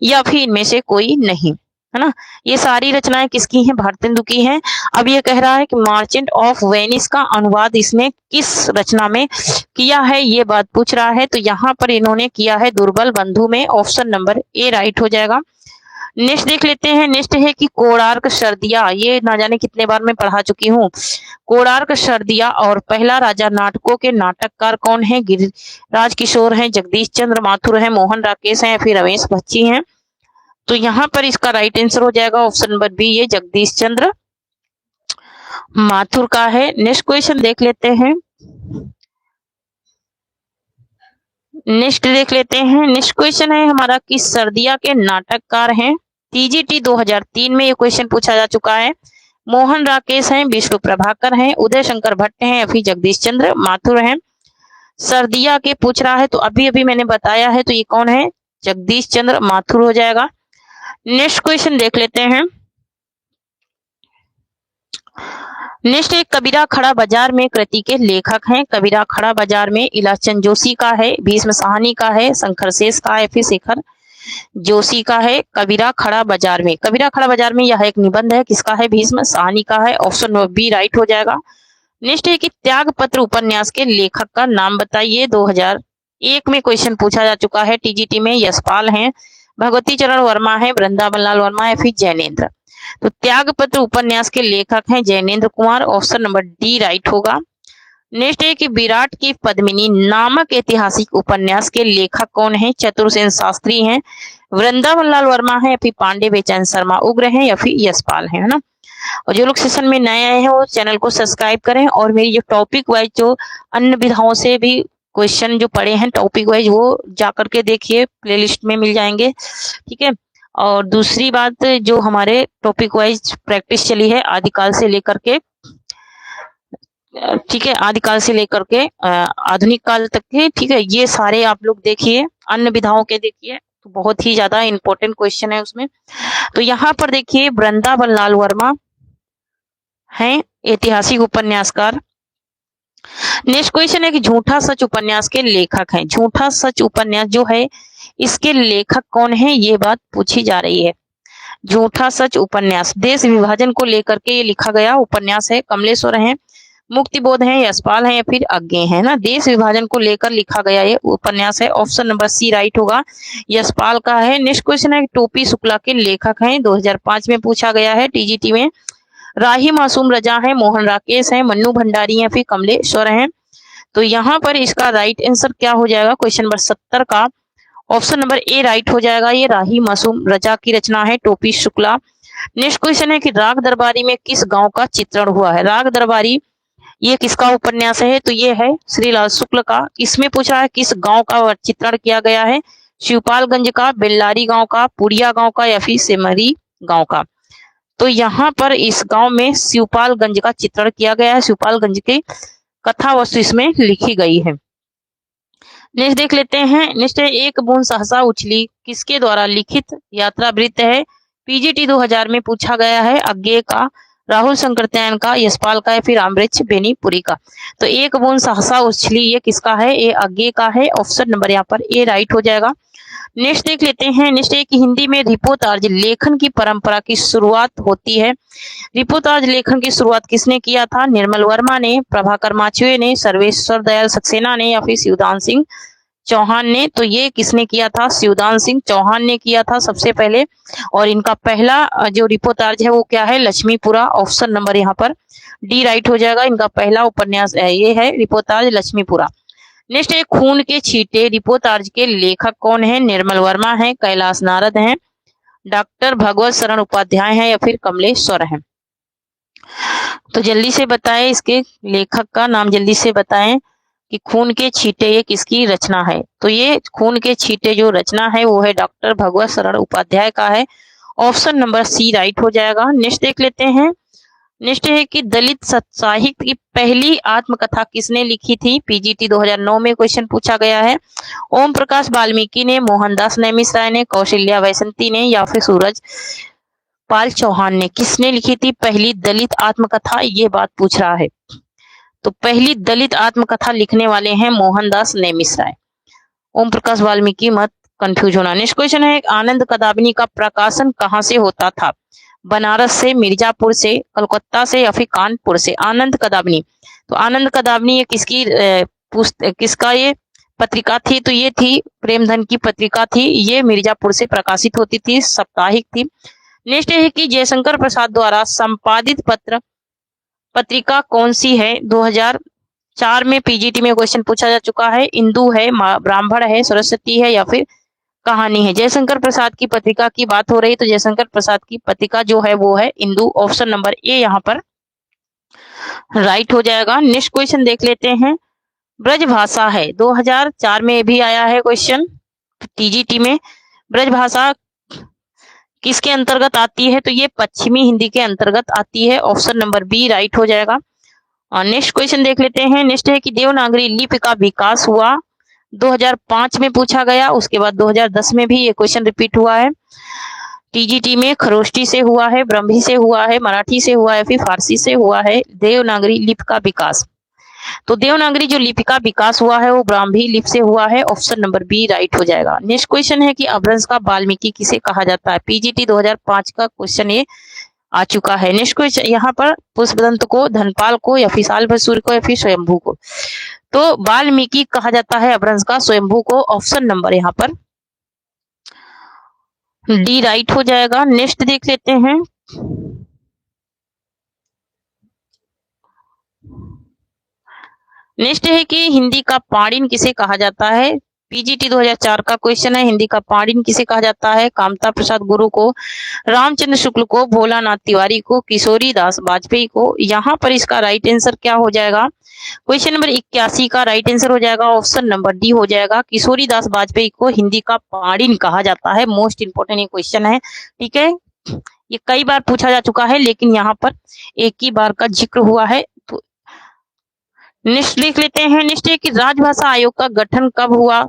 या फिर इनमें से कोई नहीं, है ना। ये सारी रचनाएं किसकी हैं? भारतेंदु की हैं। अब ये कह रहा है कि मार्चेंट ऑफ वेनिस का अनुवाद इसने किस रचना में किया है, ये बात पूछ रहा है। तो यहाँ पर इन्होंने किया है दुर्बल बंधु में, ऑप्शन नंबर ए राइट हो जाएगा। नेक्स्ट देख लेते हैं। नेक्स्ट है कि कोणार्क सर्दिया, ये ना जाने कितने बार मैं पढ़ा चुकी हूँ। कोणार्क सर्दिया और पहला राजा नाटकों के नाटककार कौन है? गिरिराज किशोर हैं, जगदीश चंद्र माथुर हैं, मोहन राकेश हैं, फिर रमेश बच्ची हैं। तो यहाँ पर इसका राइट आंसर हो जाएगा ऑप्शन नंबर बी, ये जगदीश चंद्र माथुर का है। नेक्स्ट क्वेश्चन देख लेते हैं। नेक्स्ट देख लेते हैं। नेक्स्ट क्वेश्चन है हमारा कि सर्दिया के नाटककार हैं। टीजीटी 2003 में ये क्वेश्चन पूछा जा चुका है। मोहन राकेश हैं, विष्णु प्रभाकर हैं, उदय शंकर भट्ट हैं या फिर जगदीश चंद्र माथुर हैं। सर्दिया के पूछ रहा है, तो अभी अभी मैंने बताया है, तो ये कौन है? जगदीश चंद्र माथुर हो जाएगा। नेक्स्ट क्वेश्चन देख लेते हैं। नेक्स्ट एक कबीरा खड़ा बाजार में कृति के लेखक हैं। कबीरा खड़ा बाजार में इलाचंद जोशी का है, भीष्म साहनी का है, शंकर शेष का है, फिर शेखर जोशी का है। कबीरा खड़ा बाजार में, कबीरा खड़ा बाजार में यह एक निबंध है, किसका है? भीष्म साहनी का है, ऑप्शन नंबर बी राइट हो जाएगा। नेक्स्ट है कि त्याग पत्र उपन्यास के लेखक का नाम बताइए। 2001 में क्वेश्चन पूछा जा चुका है टीजीटी में। यशपाल हैं, भगवती चरण वर्मा है, वृंदावन लाल वर्मा है, फिर जैनेन्द्र। तो त्याग पत्र उपन्यास के लेखक हैं Jainendra Kumar, option number D right होगा। नेक्स्ट है कि विराट की पद्मिनी नामक ऐतिहासिक उपन्यास के लेखक कौन है? चतुर्सेन शास्त्री हैं, वृंदावन लाल वर्मा है, या फिर पांडे बेचैन शर्मा उग्र हैं, या फिर यशपाल है ना। और जो लोग सेशन में नए आए हैं वो चैनल को सब्सक्राइब करें, और मेरी जो टॉपिक वाइज जो अन्य विधाओं से भी क्वेश्चन जो पढ़े हैं टॉपिक वाइज, वो जाकर के देखिए, प्लेलिस्ट में मिल जाएंगे, ठीक है। और दूसरी बात, जो हमारे टॉपिक वाइज प्रैक्टिस चली है आदिकाल से लेकर के, ठीक है, आदिकाल से लेकर के आधुनिक काल तक के, ठीक है, ये सारे आप लोग देखिए, अन्य विधाओं के देखिए, तो बहुत ही ज्यादा इंपॉर्टेंट क्वेश्चन है उसमें। तो यहाँ पर देखिए वृंदावन लाल वर्मा हैं ऐतिहासिक उपन्यासकार। नेक्स्ट क्वेश्चन है कि झूठा सच उपन्यास के लेखक हैं। झूठा सच उपन्यास जो है इसके लेखक कौन है, ये बात पूछी जा रही है। झूठा सच उपन्यास देश विभाजन को लेकर के ये लिखा गया उपन्यास है। कमलेश्वर हैं, मुक्तिबोध हैं, यशपाल हैं, या फिर अज्ञे हैं ना। देश विभाजन को लेकर लिखा गया ये उपन्यास है, ऑप्शन नंबर सी राइट होगा, यशपाल का है। नेक्स्ट क्वेश्चन है टोपी शुक्ला के लेखक हैं, 2005 में पूछा गया है टीजीटी में। राही मासूम रजा है, मोहन राकेश हैं, मन्नू भंडारी हैं, फिर कमलेश्वर हैं। तो यहाँ पर इसका राइट आंसर क्या हो जाएगा? क्वेश्चन नंबर 70 का ऑप्शन नंबर ए राइट हो जाएगा। ये राही मासूम रजा की रचना है, टोपी शुक्ला। नेक्स्ट क्वेश्चन है कि राग दरबारी में किस गांव का चित्रण हुआ है? राग दरबारी ये किसका उपन्यास है? तो ये है श्रीलाल शुक्ल का। इसमें पूछा है किस गांव का चित्रण किया गया है? शिवपालगंज का, बेल्लारी गांव का, पुरिया गांव का, या फिर सेमरी गांव का। तो यहाँ पर इस गांव में शिवपालगंज का चित्रण किया गया है। शिवपालगंज की कथा वस्तु इसमें लिखी गई है। नेक्स्ट देख लेते हैं। नेक्स्ट है एक बूंद सहसा उछली किसके द्वारा लिखित यात्रा वृत्त है? पीजीटी 2000 में पूछा गया है। अज्ञे का, राहुल शंकरत्यायन का, यशपाल का या फिर अमृत बेनीपुरी का। तो एक बूंद सहसा उछली ये किसका है? ये अज्ञे का है। ऑप्शन नंबर यहाँ पर ए राइट हो जाएगा। नेक्स्ट देख लेते हैं। नेक्स्ट है कि हिंदी में रिपोर्टाज लेखन की परंपरा की शुरुआत होती है। रिपोर्टाज लेखन की शुरुआत किसने किया था? निर्मल वर्मा ने, प्रभाकर माचुए ने, सर्वेश्वर दयाल सक्सेना ने या फिर शिवदान सिंह चौहान ने। तो ये किसने किया था? शिवदान सिंह चौहान ने किया था सबसे पहले। और इनका पहला जो रिपोर्टाज है वो क्या है? लक्ष्मीपुरा। ऑप्शन नंबर यहाँ पर डी राइट हो जाएगा। इनका पहला उपन्यास ये है रिपोर्टाज लक्ष्मीपुरा। नेक्स्ट है खून के छींटे रिपोर्टाज के लेखक कौन है? निर्मल वर्मा है, कैलाश नारद हैं, डॉक्टर भगवत शरण उपाध्याय हैं या फिर कमलेश्वर हैं। तो जल्दी से बताएं इसके लेखक का नाम, जल्दी से बताएं कि खून के छींटे ये किसकी रचना है? तो ये खून के छींटे जो रचना है वो है डॉक्टर भगवत शरण उपाध्याय का है। ऑप्शन नंबर सी राइट हो जाएगा। नेक्स्ट देख लेते हैं। नेक्स्ट है कि दलित साहित्य की पहली आत्मकथा किसने लिखी थी? पीजीटी 2009 में क्वेश्चन पूछा गया है। ओम प्रकाश वाल्मीकि ने, मोहनदास नैमिषारण्य ने, कौशल्या वैसंती ने या फिर सूरज पाल चौहान ने। किसने लिखी थी पहली दलित आत्मकथा? ये बात पूछ रहा है। तो पहली दलित आत्मकथा लिखने वाले हैं मोहनदास नैमिषारण्य। ओम प्रकाश वाल्मीकि मत कंफ्यूज होना। नेक्स्ट क्वेश्चन है आनंद कदामिनी का प्रकाशन कहाँ से होता था? बनारस से, मिर्जापुर से, कलकत्ता से या फिर कानपुर से? आनंद कदामिनी। तो आनंद कदामिनी ये किसका ये पत्रिका थी? तो ये थी प्रेमधन की पत्रिका थी। ये मिर्जापुर से प्रकाशित होती थी, साप्ताहिक थी। नेक्स्ट है कि जयशंकर प्रसाद द्वारा संपादित पत्रिका कौन सी है? 2004 में पीजीटी में क्वेश्चन पूछा जा चुका है। इंदु है, ब्राह्मण है, सरस्वती है या फिर कहानी है? जयशंकर प्रसाद की पत्रिका की बात हो रही है तो जयशंकर प्रसाद की पत्रिका जो है वो है इंदु। ऑप्शन नंबर ए यहाँ पर राइट हो जाएगा। नेक्स्ट क्वेश्चन देख लेते हैं। ब्रजभाषा है 2004 में भी आया है क्वेश्चन टीजीटी में। ब्रजभाषा किसके अंतर्गत आती है? तो ये पश्चिमी हिंदी के अंतर्गत आती है। ऑप्शन नंबर बी राइट हो जाएगा। और नेक्स्ट क्वेश्चन देख लेते हैं। नेक्स्ट है कि देवनागरी लिपि का विकास हुआ 2005 में पूछा गया। उसके बाद 2010 में भी ये क्वेश्चन रिपीट हुआ है टीजीटी में। खरोष्टी से हुआ है, ब्रह्मी से हुआ है, मराठी से हुआ है, फिर फारसी से हुआ है देवनागरी लिपि का विकास। तो देवनागरी जो लिपि का विकास हुआ है वो ब्राह्मी लिपि से हुआ है। ऑप्शन नंबर बी राइट हो जाएगा। नेक्स्ट क्वेश्चन है कि अपभ्रंश का वाल्मीकि किसे कहा जाता है? पीजीटी 2005 का क्वेश्चन ये आ चुका है। नेक्स्ट क्वेश्चन यहाँ पर पुष्पदंत को, धनपाल को या फिर साल भसूर को या फिर स्वयंभू को? तो वाल्मीकि कहा जाता है अपभ्रंश का, स्वयंभू को। ऑप्शन नंबर यहाँ पर डी राइट हो जाएगा। नेक्स्ट देख लेते हैं। नेक्स्ट है कि हिंदी का पाणिन किसे कहा जाता है? पीजीटी 2004 का क्वेश्चन है। हिंदी का पाणिन किसे कहा जाता है? कामता प्रसाद गुरु को, रामचंद्र शुक्ल को, भोलानाथ तिवारी को, किशोरी दास वाजपेयी को? यहाँ पर इसका राइट आंसर क्या हो जाएगा? क्वेश्चन नंबर 81 का राइट आंसर हो जाएगा। ऑप्शन नंबर डी हो जाएगा। किशोरी दास वाजपेयी को हिंदी का पाणिन कहा जाता है। मोस्ट इंपोर्टेंट ये क्वेश्चन है, ठीक है। ये कई बार पूछा जा चुका है लेकिन यहाँ पर एक ही बार का जिक्र हुआ है। तो नेक्स्ट लिख लेते हैं। नेक्स्ट है कि राजभाषा आयोग का गठन कब हुआ,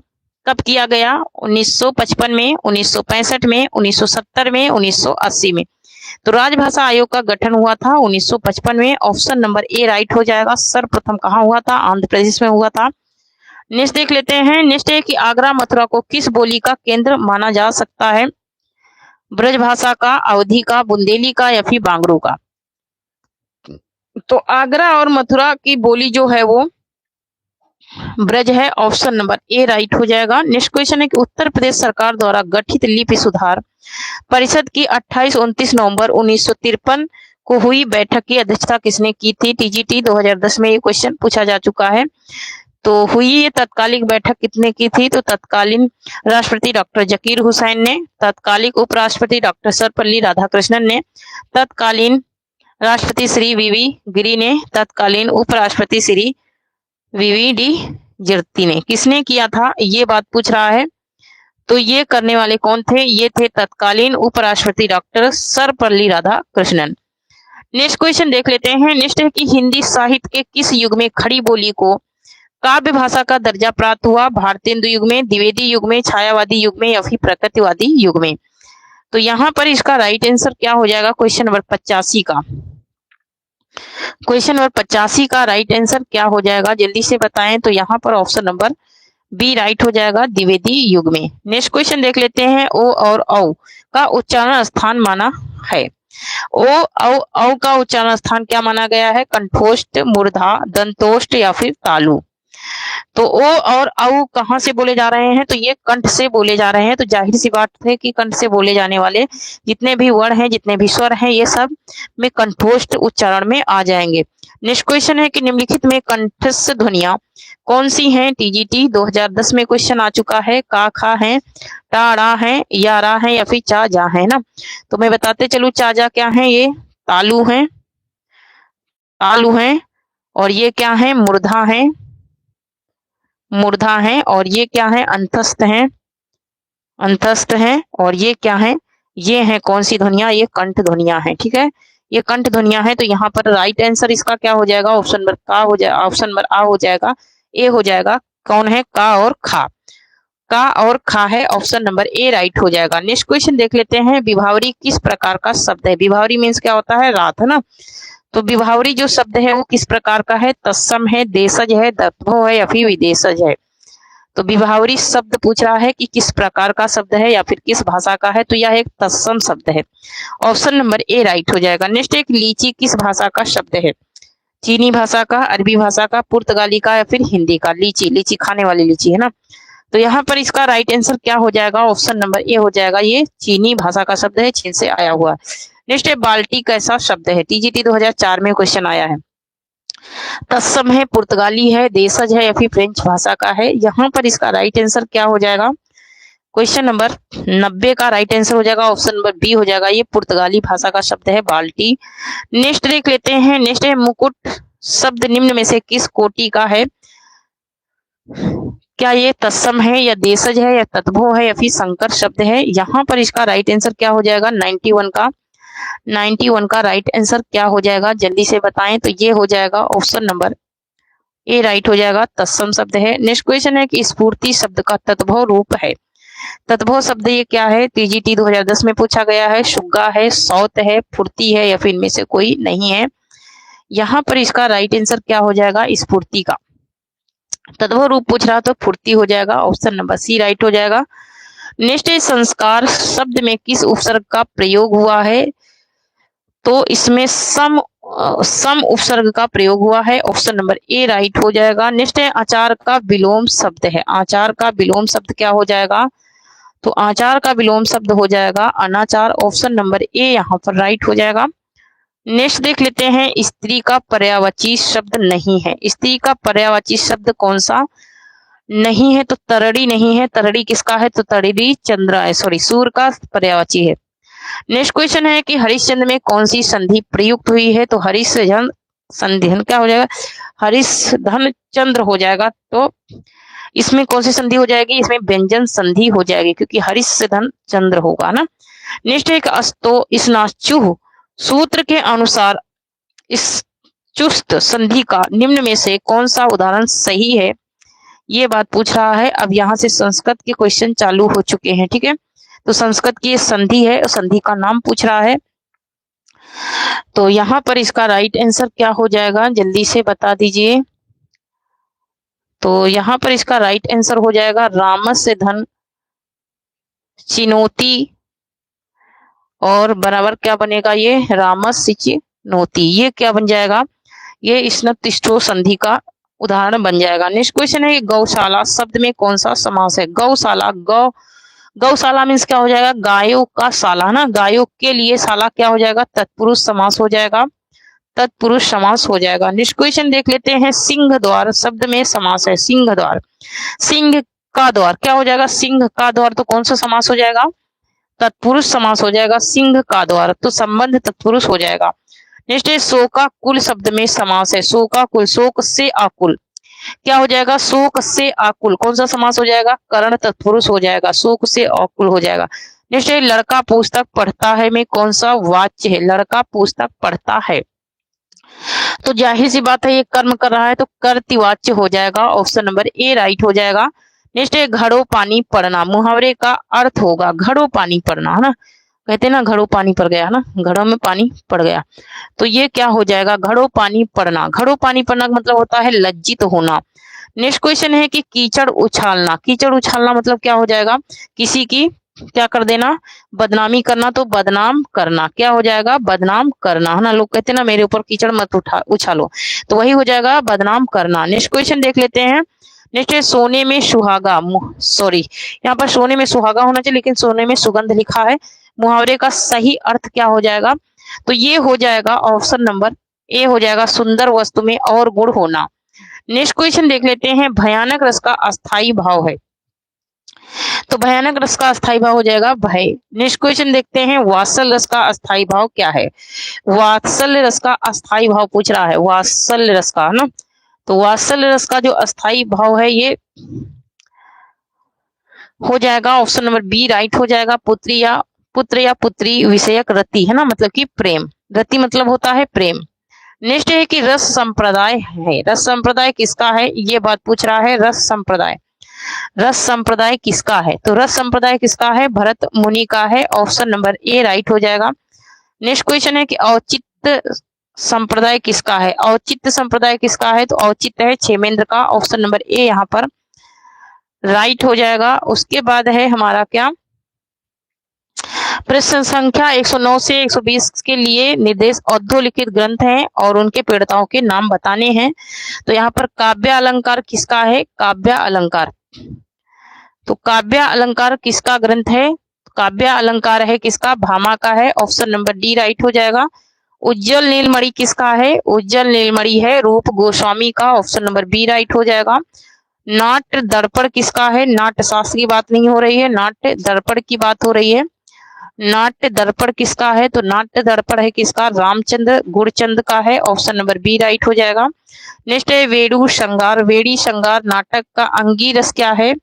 कब किया गया? 1955 में, 1965 में, 1970 में, 1980 में? तो राजभाषा आयोग का गठन हुआ था 1955 में। ऑप्शन नंबर ए राइट हो जाएगा। सर्वप्रथम कहाँ हुआ था? आंध्र प्रदेश में हुआ था। नेक्स्ट देख लेते हैं। नेक्स्ट है कि आगरा मथुरा को किस बोली का केंद्र माना जा सकता है? ब्रजभाषा का, अवधी का, बुंदेली का या फिर बांगरू का? तो आगरा और मथुरा की बोली जो है वो ब्रज है। ऑप्शन नंबर ए राइट हो जाएगा। नेक्स्ट क्वेश्चन है कि उत्तर प्रदेश सरकार द्वारा गठित लिपि सुधार परिषद की 28-29 नवंबर 1953 को हुई बैठक की अध्यक्षता किसने की थी? टीजीटी 2010 में ये क्वेश्चन पूछा जा चुका है। तो हुई ये तत्कालिक बैठक कितने की थी? तो तत्कालीन राष्ट्रपति डॉक्टर जकीर हुसैन ने, तत्कालिक उपराष्ट्रपति डॉक्टर सर्वपल्ली राधाकृष्णन ने, तत्कालीन राष्ट्रपति श्री वीवी गिरी ने, तत्कालीन उपराष्ट्रपति श्री वीवी डी जिर्ती ने। किसने किया था ये बात पूछ रहा है। तो ये करने वाले कौन थे? ये थे तत्कालीन उपराष्ट्रपति doctor Sarvepalli Radhakrishnan. Next question देख लेते हैं। नेक्स्ट है कि हिंदी साहित्य के किस युग में खड़ी बोली को काव्य भाषा का दर्जा प्राप्त हुआ भारतेंदु युग में, द्विवेदी युग में, छायावादी युग में या फिर प्रकृतिवादी युग में। तो यहाँ पर इसका राइट आंसर क्या हो जाएगा क्वेश्चन नंबर 85 का। क्वेश्चन नंबर 85 का राइट आंसर क्या हो जाएगा जल्दी से बताएं। तो यहाँ पर ऑप्शन नंबर बी राइट हो जाएगा, द्विवेदी युग में। नेक्स्ट क्वेश्चन देख लेते हैं। ओ और औ का उच्चारण स्थान माना है। ओ औ का उच्चारण स्थान क्या माना गया है? कंठोष्ठ, मूर्धा, दंतोष्ठ या फिर तालु। तो ओ और औ कहाँ से बोले जा रहे हैं? तो ये कंठ से बोले जा रहे हैं। तो जाहिर सी बात है कि कंठ से बोले जाने वाले जितने भी वर्ण हैं, जितने भी स्वर हैं, ये सब में कंठोष्ठ उच्चारण में आ जाएंगे। नेक्स्ट क्वेश्चन है कि निम्नलिखित में कंठस्थ ध्वनियां कौन सी हैं? टीजीटी 2010 में क्वेश्चन आ चुका है। का, खा है, टा, ड़ा है, या, रा है या फिर चा, जा है ना। तो मैं बताते चलू चा, जा क्या है? ये तालु है, तालु है। और ये क्या है? मूर्धा है, मूर्धा है। और ये क्या है? अंतस्थ है, अंतस्थ है। और ये क्या है? ये है कौन सी ध्वनियां? ये कंठ ध्वनियां हैं। ठीक है, ये कंठ ध्वनियां हैं। तो यहाँ पर राइट आंसर इसका क्या हो जाएगा? ऑप्शन नंबर का हो जाएगा, ऑप्शन नंबर आ हो जाएगा, ए हो जाएगा। कौन है? का और खा। का और खा है, ऑप्शन नंबर ए राइट हो जाएगा। नेक्स्ट क्वेश्चन देख लेते हैं। विभावरी किस प्रकार का शब्द है? विभावरी मीन्स क्या होता है? रात, है ना। तो विभावरी जो शब्द है वो किस प्रकार का है? तत्सम है, देशज है, दत्भो है या फिर विदेशज है। तो विभावरी शब्द पूछ रहा है कि किस प्रकार का शब्द है या फिर किस भाषा का है। तो यह एक तत्सम शब्द है, ऑप्शन नंबर ए राइट हो जाएगा। नेक्स्ट एक लीची किस भाषा का शब्द है? चीनी भाषा का, अरबी भाषा का, पुर्तगाली का या फिर हिंदी का? लीची, लीची खाने वाली लीची, है ना। तो यहाँ पर इसका राइट आंसर क्या हो जाएगा? ऑप्शन नंबर ए हो जाएगा। ये चीनी भाषा का शब्द है, चीन से आया हुआ। नेक्स्ट है बाल्टी कैसा शब्द है? टीजीटी 2004 में क्वेश्चन आया है। तत्सम है, पुर्तगाली है, देशज है या फिर फ्रेंच भाषा का है। यहाँ पर इसका राइट आंसर क्या हो जाएगा? क्वेश्चन नंबर 90 का राइट आंसर हो जाएगा, ऑप्शन नंबर बी हो जाएगा। ये पुर्तगाली भाषा का शब्द है बाल्टी। नेक्स्ट देख लेते हैं। नेक्स्ट है मुकुट शब्द निम्न में से किस कोटि का है? क्या ये तत्सम है या देशज है या तत्भो है या फिर संकर शब्द है? यहाँ पर इसका राइट आंसर क्या हो जाएगा? 91 का, 91 का राइट आंसर क्या हो जाएगा जल्दी से बताएं। तो ये हो जाएगा ऑप्शन नंबर ए राइट हो जाएगा, तत्सम शब्द है। नेक्स्ट क्वेश्चन है कि स्फूर्ति शब्द का तत्भव रूप है। तत्भव शब्द ये क्या है? टीजीटी 2010 में पूछा गया है। सुग्गा है, सौत है, फुर्ती है या फिर इनमें से कोई नहीं है। यहाँ पर इसका राइट आंसर क्या हो जाएगा? स्फूर्ति का तत्भव रूप पूछ रहा तो फुर्ती हो जाएगा, ऑप्शन नंबर सी राइट हो जाएगा। नेक्स्ट है संस्कार शब्द में किस उपसर्ग का प्रयोग हुआ है? तो इसमें सम उपसर्ग का प्रयोग हुआ है, ऑप्शन नंबर ए राइट हो जाएगा। नेक्स्ट है आचार का विलोम शब्द है। आचार का विलोम शब्द क्या हो जाएगा? तो आचार का विलोम शब्द हो जाएगा अनाचार, ऑप्शन नंबर ए यहाँ पर राइट हो जाएगा। नेक्स्ट देख लेते हैं। स्त्री का पर्यायवाची शब्द नहीं है। स्त्री का पर्यायवाची शब्द कौन सा नहीं है? तो तरड़ी नहीं है। तरड़ी किसका है? तो तरड़ी चंद्र, सॉरी सूर का पर्यायवाची है। नेक्स्ट क्वेश्चन है कि हरिश्चंद्र में कौन सी संधि प्रयुक्त हुई है? तो हरिश्चंद्र संधि क्या हो जाएगा? हरिश्धन चंद्र हो जाएगा। तो इसमें कौन सी संधि हो जाएगी? इसमें व्यंजन संधि हो जाएगी क्योंकि हरिश्धन चंद्र होगा ना। नेक्स्ट है अस्तो स्नाचुह सूत्र के अनुसार इस चुस्त संधि का निम्न में से कौन सा उदाहरण सही है? ये बात पूछ रहा है। अब यहाँ से संस्कृत के क्वेश्चन चालू हो चुके हैं। ठीक है, तो संस्कृत की संधि है, संधि का नाम पूछ रहा है। तो यहाँ पर इसका राइट आंसर क्या हो जाएगा जल्दी से बता दीजिए। तो यहाँ पर इसका राइट आंसर हो जाएगा रामस्य धन चिनोती, और बराबर क्या बनेगा? ये रामस्य चिनोती, ये क्या बन जाएगा? ये स्नतिष्ठो संधि का उदाहरण बन जाएगा। नेक्स्ट क्वेश्चन है गौशाला शब्द में कौन सा समास है? गौशाला, गौशाला मीन्स क्या हो जाएगा? गायों का शाला ना। गायों के लिए शाला क्या हो जाएगा? तत्पुरुष समास हो जाएगा, तत्पुरुष समास हो जाएगा। नेक्स्ट क्वेश्चन देख लेते हैं। सिंह द्वार शब्द में समास है। सिंह द्वार, सिंह का द्वार क्या हो जाएगा? सिंह का द्वार, तो कौन सा समास हो जाएगा? तत्पुरुष समास हो जाएगा, सिंह का द्वार, तो संबंध तत्पुरुष हो जाएगा। नेक्स्ट है शोका कुल शब्द में समास है। शोका कुल, शोक से आकुल क्या हो जाएगा? शोक से आकुल, कौन सा समास हो जाएगा? करण तत्पुरुष हो जाएगा, शोक से आकुल हो जाएगा। नेक्स्ट है लड़का पुस्तक पढ़ता है में कौन सा वाच्य है? लड़का पुस्तक पढ़ता है, तो जाहिर सी बात है ये कर्म कर रहा है तो कर्तृवाच्य हो जाएगा, ऑप्शन नंबर ए राइट हो जाएगा। नेक्स्ट है घड़ों पानी पड़ना, मुहावरे का अर्थ होगा घड़ों पानी पड़ना, है ना, कहते हैं ना घड़ों पानी पड़ गया, है ना, घड़ों में पानी पड़ गया, तो ये क्या हो जाएगा घड़ों पानी पड़ना। घड़ों पानी पड़ना का मतलब होता है लज्जित होना। नेक्स्ट क्वेश्चन है कि कीचड़ उछालना, कीचड़ उछालना मतलब क्या हो जाएगा, किसी की क्या कर देना, बदनामी करना, तो बदनाम करना क्या हो जाएगा, बदनाम करना, है ना, लोग कहते हैं ना मेरे ऊपर कीचड़ मत उछालो, तो वही हो जाएगा बदनाम करना। नेक्स्ट क्वेश्चन देख लेते हैं। नेक्स्ट है सोने में सुहागा, सॉरी यहाँ पर सोने में सुहागा होना चाहिए लेकिन सोने में सुगंध लिखा है, मुहावरे का सही अर्थ क्या हो जाएगा, तो ये हो जाएगा ऑप्शन नंबर ए हो जाएगा सुंदर वस्तु में और गुण होना। नेक्स्ट क्वेश्चन देख लेते हैं। भयानक रस का अस्थाई भाव है, तो भयानक रस का अस्थाई भाव हो जाएगा भय। नेक्स्ट क्वेश्चन देखते हैं। वात्सल्य रस का अस्थाई भाव क्या है, वात्सल्य रस का अस्थाई भाव पूछ रहा है, वात्सल्य रस का, है ना, तो वात्सल्य रस का जो अस्थाई भाव है ये हो जाएगा ऑप्शन नंबर बी राइट हो जाएगा, पुत्र या पुत्री विषयक रति, है ना, मतलब कि प्रेम, रति मतलब होता है प्रेम। नेक्स्ट है कि रस संप्रदाय है, रस संप्रदाय किसका है, ये बात पूछ रहा है, रस संप्रदाय, रस संप्रदाय किसका है, तो रस संप्रदाय किसका है, भरत मुनि का है, ऑप्शन नंबर ए राइट हो जाएगा। नेक्स्ट क्वेश्चन है कि औचित्य संप्रदाय किसका है, औचित्य संप्रदाय किसका है, तो औचित्य है क्षेमेंद्र का, ऑप्शन नंबर ए यहाँ पर राइट हो जाएगा। उसके बाद है हमारा क्या, प्रश्न संख्या 109 से 120 के लिए निर्देश अधोलिखित ग्रंथ हैं और उनके प्रणेताओं के नाम बताने हैं। तो यहाँ पर काव्य अलंकार किसका है, काव्य अलंकार, तो काव्य अलंकार किसका ग्रंथ है, काव्य अलंकार है किसका, भामा का है, ऑप्शन नंबर डी राइट हो जाएगा। उज्जवल नीलमणि किसका है, उज्जवल नीलमणि है रूप गोस्वामी का, ऑप्शन नंबर बी राइट हो जाएगा। नाट्य दर्पण किसका है, नाट्य शास्त्र की बात नहीं हो रही है, नाट्य दर्पण की बात हो रही है। नाट्य दर्पण किसका है, तो नाट्य दर्पण है किसका, रामचंद्र गुरचंद का है, ऑप्शन नंबर बी राइट हो जाएगा। नेक्स्ट है वेणु श्रृंगार, वेणी श्रृंगार नाटक का अंगिरस क्या है,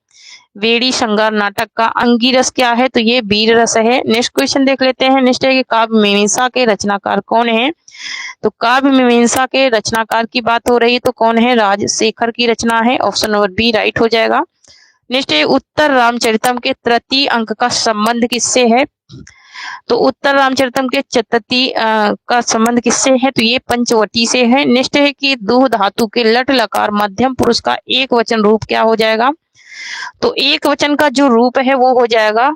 वेणी श्रृंगार नाटक का अंगिरस क्या है, तो ये वीर रस है। नेक्स्ट क्वेश्चन देख लेते हैं। नेक्स्ट है कि काव्य मीमांसा के रचनाकार कौन है, तो काव्य मीमांसा के रचनाकार की बात हो रही है तो कौन है, राजशेखर की रचना है, ऑप्शन नंबर बी राइट हो जाएगा। नेक्स्ट है उत्तर रामचरितम के तृतीय अंक का संबंध किससे है, तो उत्तर रामचरितम के चतुर्थी का संबंध किससे है, तो ये पंचवटी से है। नेक्स्ट है कि दूह धातु के लट लकार मध्यम पुरुष का एक वचन रूप क्या हो जाएगा, तो एक वचन का जो रूप है वो हो जाएगा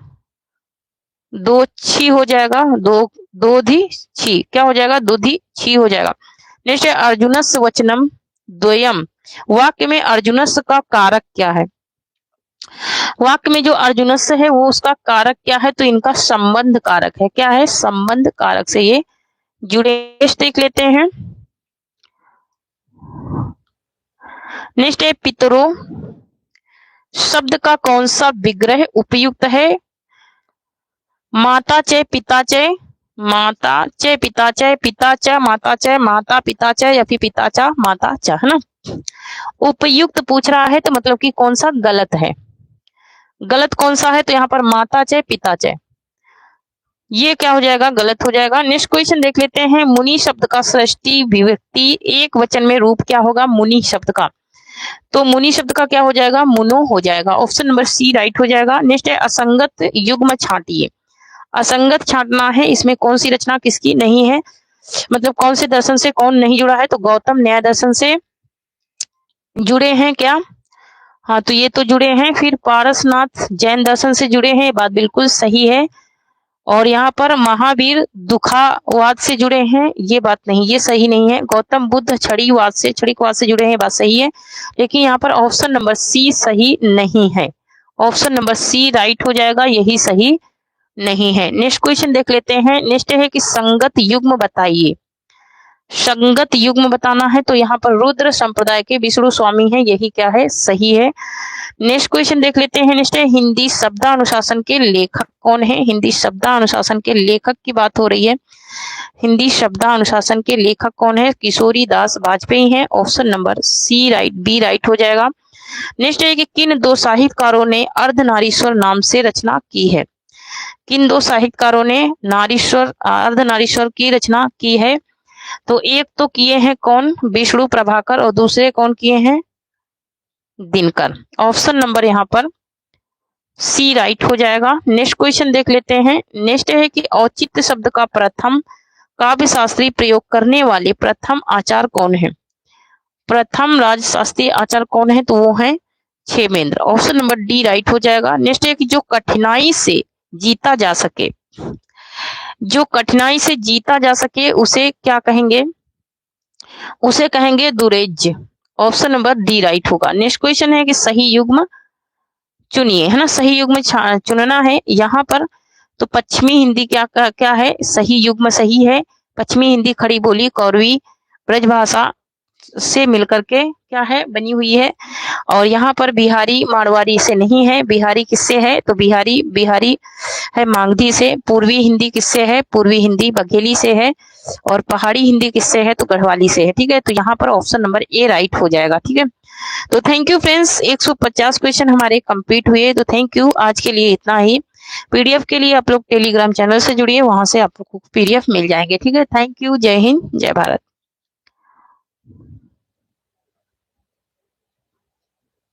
दो छी हो जाएगा, दो धी छी क्या हो जाएगा, दो धी छी हो जाएगा। नेक्स्ट है अर्जुनस वचनम द्वयम, वाक्य में अर्जुनस का कारक क्या है, वाक्य में जो अर्जुनस है वो उसका कारक क्या है, तो इनका संबंध कारक है, क्या है, संबंध कारक से ये जुड़े। देख लेते हैं। नेक्स्ट है पितरो शब्द का कौन सा विग्रह उपयुक्त है, माता च पिता च, माता च पिता च, पिता च माता च, माता पिता च, या फिर पिता च माता च, है ना, उपयुक्त पूछ रहा है तो मतलब कि कौन सा गलत है, गलत कौन सा है, तो यहाँ पर माता च पिता च, ये क्या हो जाएगा, गलत हो जाएगा। नेक्स्ट क्वेश्चन देख लेते हैं। मुनि शब्द का षष्ठी विभक्ति एक वचन में रूप क्या होगा, मुनि शब्द का, तो मुनि शब्द का क्या हो जाएगा, मुनो हो जाएगा, ऑप्शन नंबर सी राइट हो जाएगा। नेक्स्ट है असंगत युग्म छांटिए, असंगत छांटना है, इसमें कौन सी रचना किसकी नहीं है, मतलब कौन से दर्शन से कौन नहीं जुड़ा है, तो गौतम न्याय दर्शन से जुड़े हैं क्या, हाँ तो ये तो जुड़े हैं। फिर पारसनाथ जैन दर्शन से जुड़े हैं, ये बात बिल्कुल सही है। और यहाँ पर महावीर दुखावाद से जुड़े हैं, ये बात नहीं, ये सही नहीं है। गौतम बुद्ध छड़ीवाद से जुड़े हैं, बात सही है, लेकिन यहाँ पर ऑप्शन नंबर सी सही नहीं है, ऑप्शन नंबर सी राइट हो जाएगा, यही सही नहीं है। नेक्स्ट क्वेश्चन देख लेते हैं। नेक्स्ट है कि संगत युग्म बताइए, संगत युग्म बताना है, तो यहाँ पर रुद्र संप्रदाय के विष्णु स्वामी है, यही क्या है, सही है। नेक्स्ट क्वेश्चन देख लेते हैं। नेक्स्ट है हिंदी शब्दानुशासन के लेखक कौन है, हिंदी शब्दानुशासन के लेखक की बात हो रही है, हिंदी शब्दानुशासन के लेखक कौन है, किशोरी दास वाजपेयी है, option number C right B right हो जाएगा। नेक्स्ट है कि किन दो साहित्यकारों ने अर्धनारीश्वर नाम से रचना की है, किन दो साहित्यकारों ने नारीश्वर अर्धनारीश्वर की रचना की है, तो एक तो किए हैं कौन, विष्णु प्रभाकर, और दूसरे कौन किए हैं, दिनकर। ऑप्शन नंबर यहाँ पर सी राइट हो जाएगा। नेक्स्ट क्वेश्चन देख लेते हैं। नेक्स्ट है कि औचित्य शब्द का प्रथम काव्य शास्त्री प्रयोग करने वाले प्रथम आचार्य कौन है। प्रथम राजशास्त्री आचार्य कौन है, तो वो है Kshemendra. Option number D right हो जाएगा। नेक्स्ट है कि जो कठिनाई से जीता जा सके, जो कठिनाई से जीता जा सके उसे क्या कहेंगे, उसे कहेंगे दुरेज्य। ऑप्शन नंबर डी राइट होगा। नेक्स्ट क्वेश्चन है कि सही युग्म चुनिए, है ना, सही युग्म चुनना है यहाँ पर। तो पश्चिमी हिंदी क्या है, सही युग्म सही है। पश्चिमी हिंदी खड़ी बोली कौरवी ब्रजभाषा से मिलकर के क्या है, बनी हुई है। और यहाँ पर बिहारी मारवाड़ी से नहीं है। बिहारी किससे है, तो बिहारी है मागधी से। पूर्वी हिंदी किससे है, पूर्वी हिंदी बघेली से है। और पहाड़ी हिंदी किससे है, तो गढ़वाली से है। ठीक है, तो यहाँ पर ऑप्शन नंबर ए राइट हो जाएगा। ठीक है, तो थैंक यू फ्रेंड्स, 150 क्वेश्चन हमारे कंप्लीट हुए। तो थैंक यू, आज के लिए इतना ही। पीडीएफ के लिए आप लोग टेलीग्राम चैनल से जुड़िए, वहां से आप लोग को पीडीएफ मिल जाएंगे। ठीक है, थैंक यू, जय हिंद, जय भारत।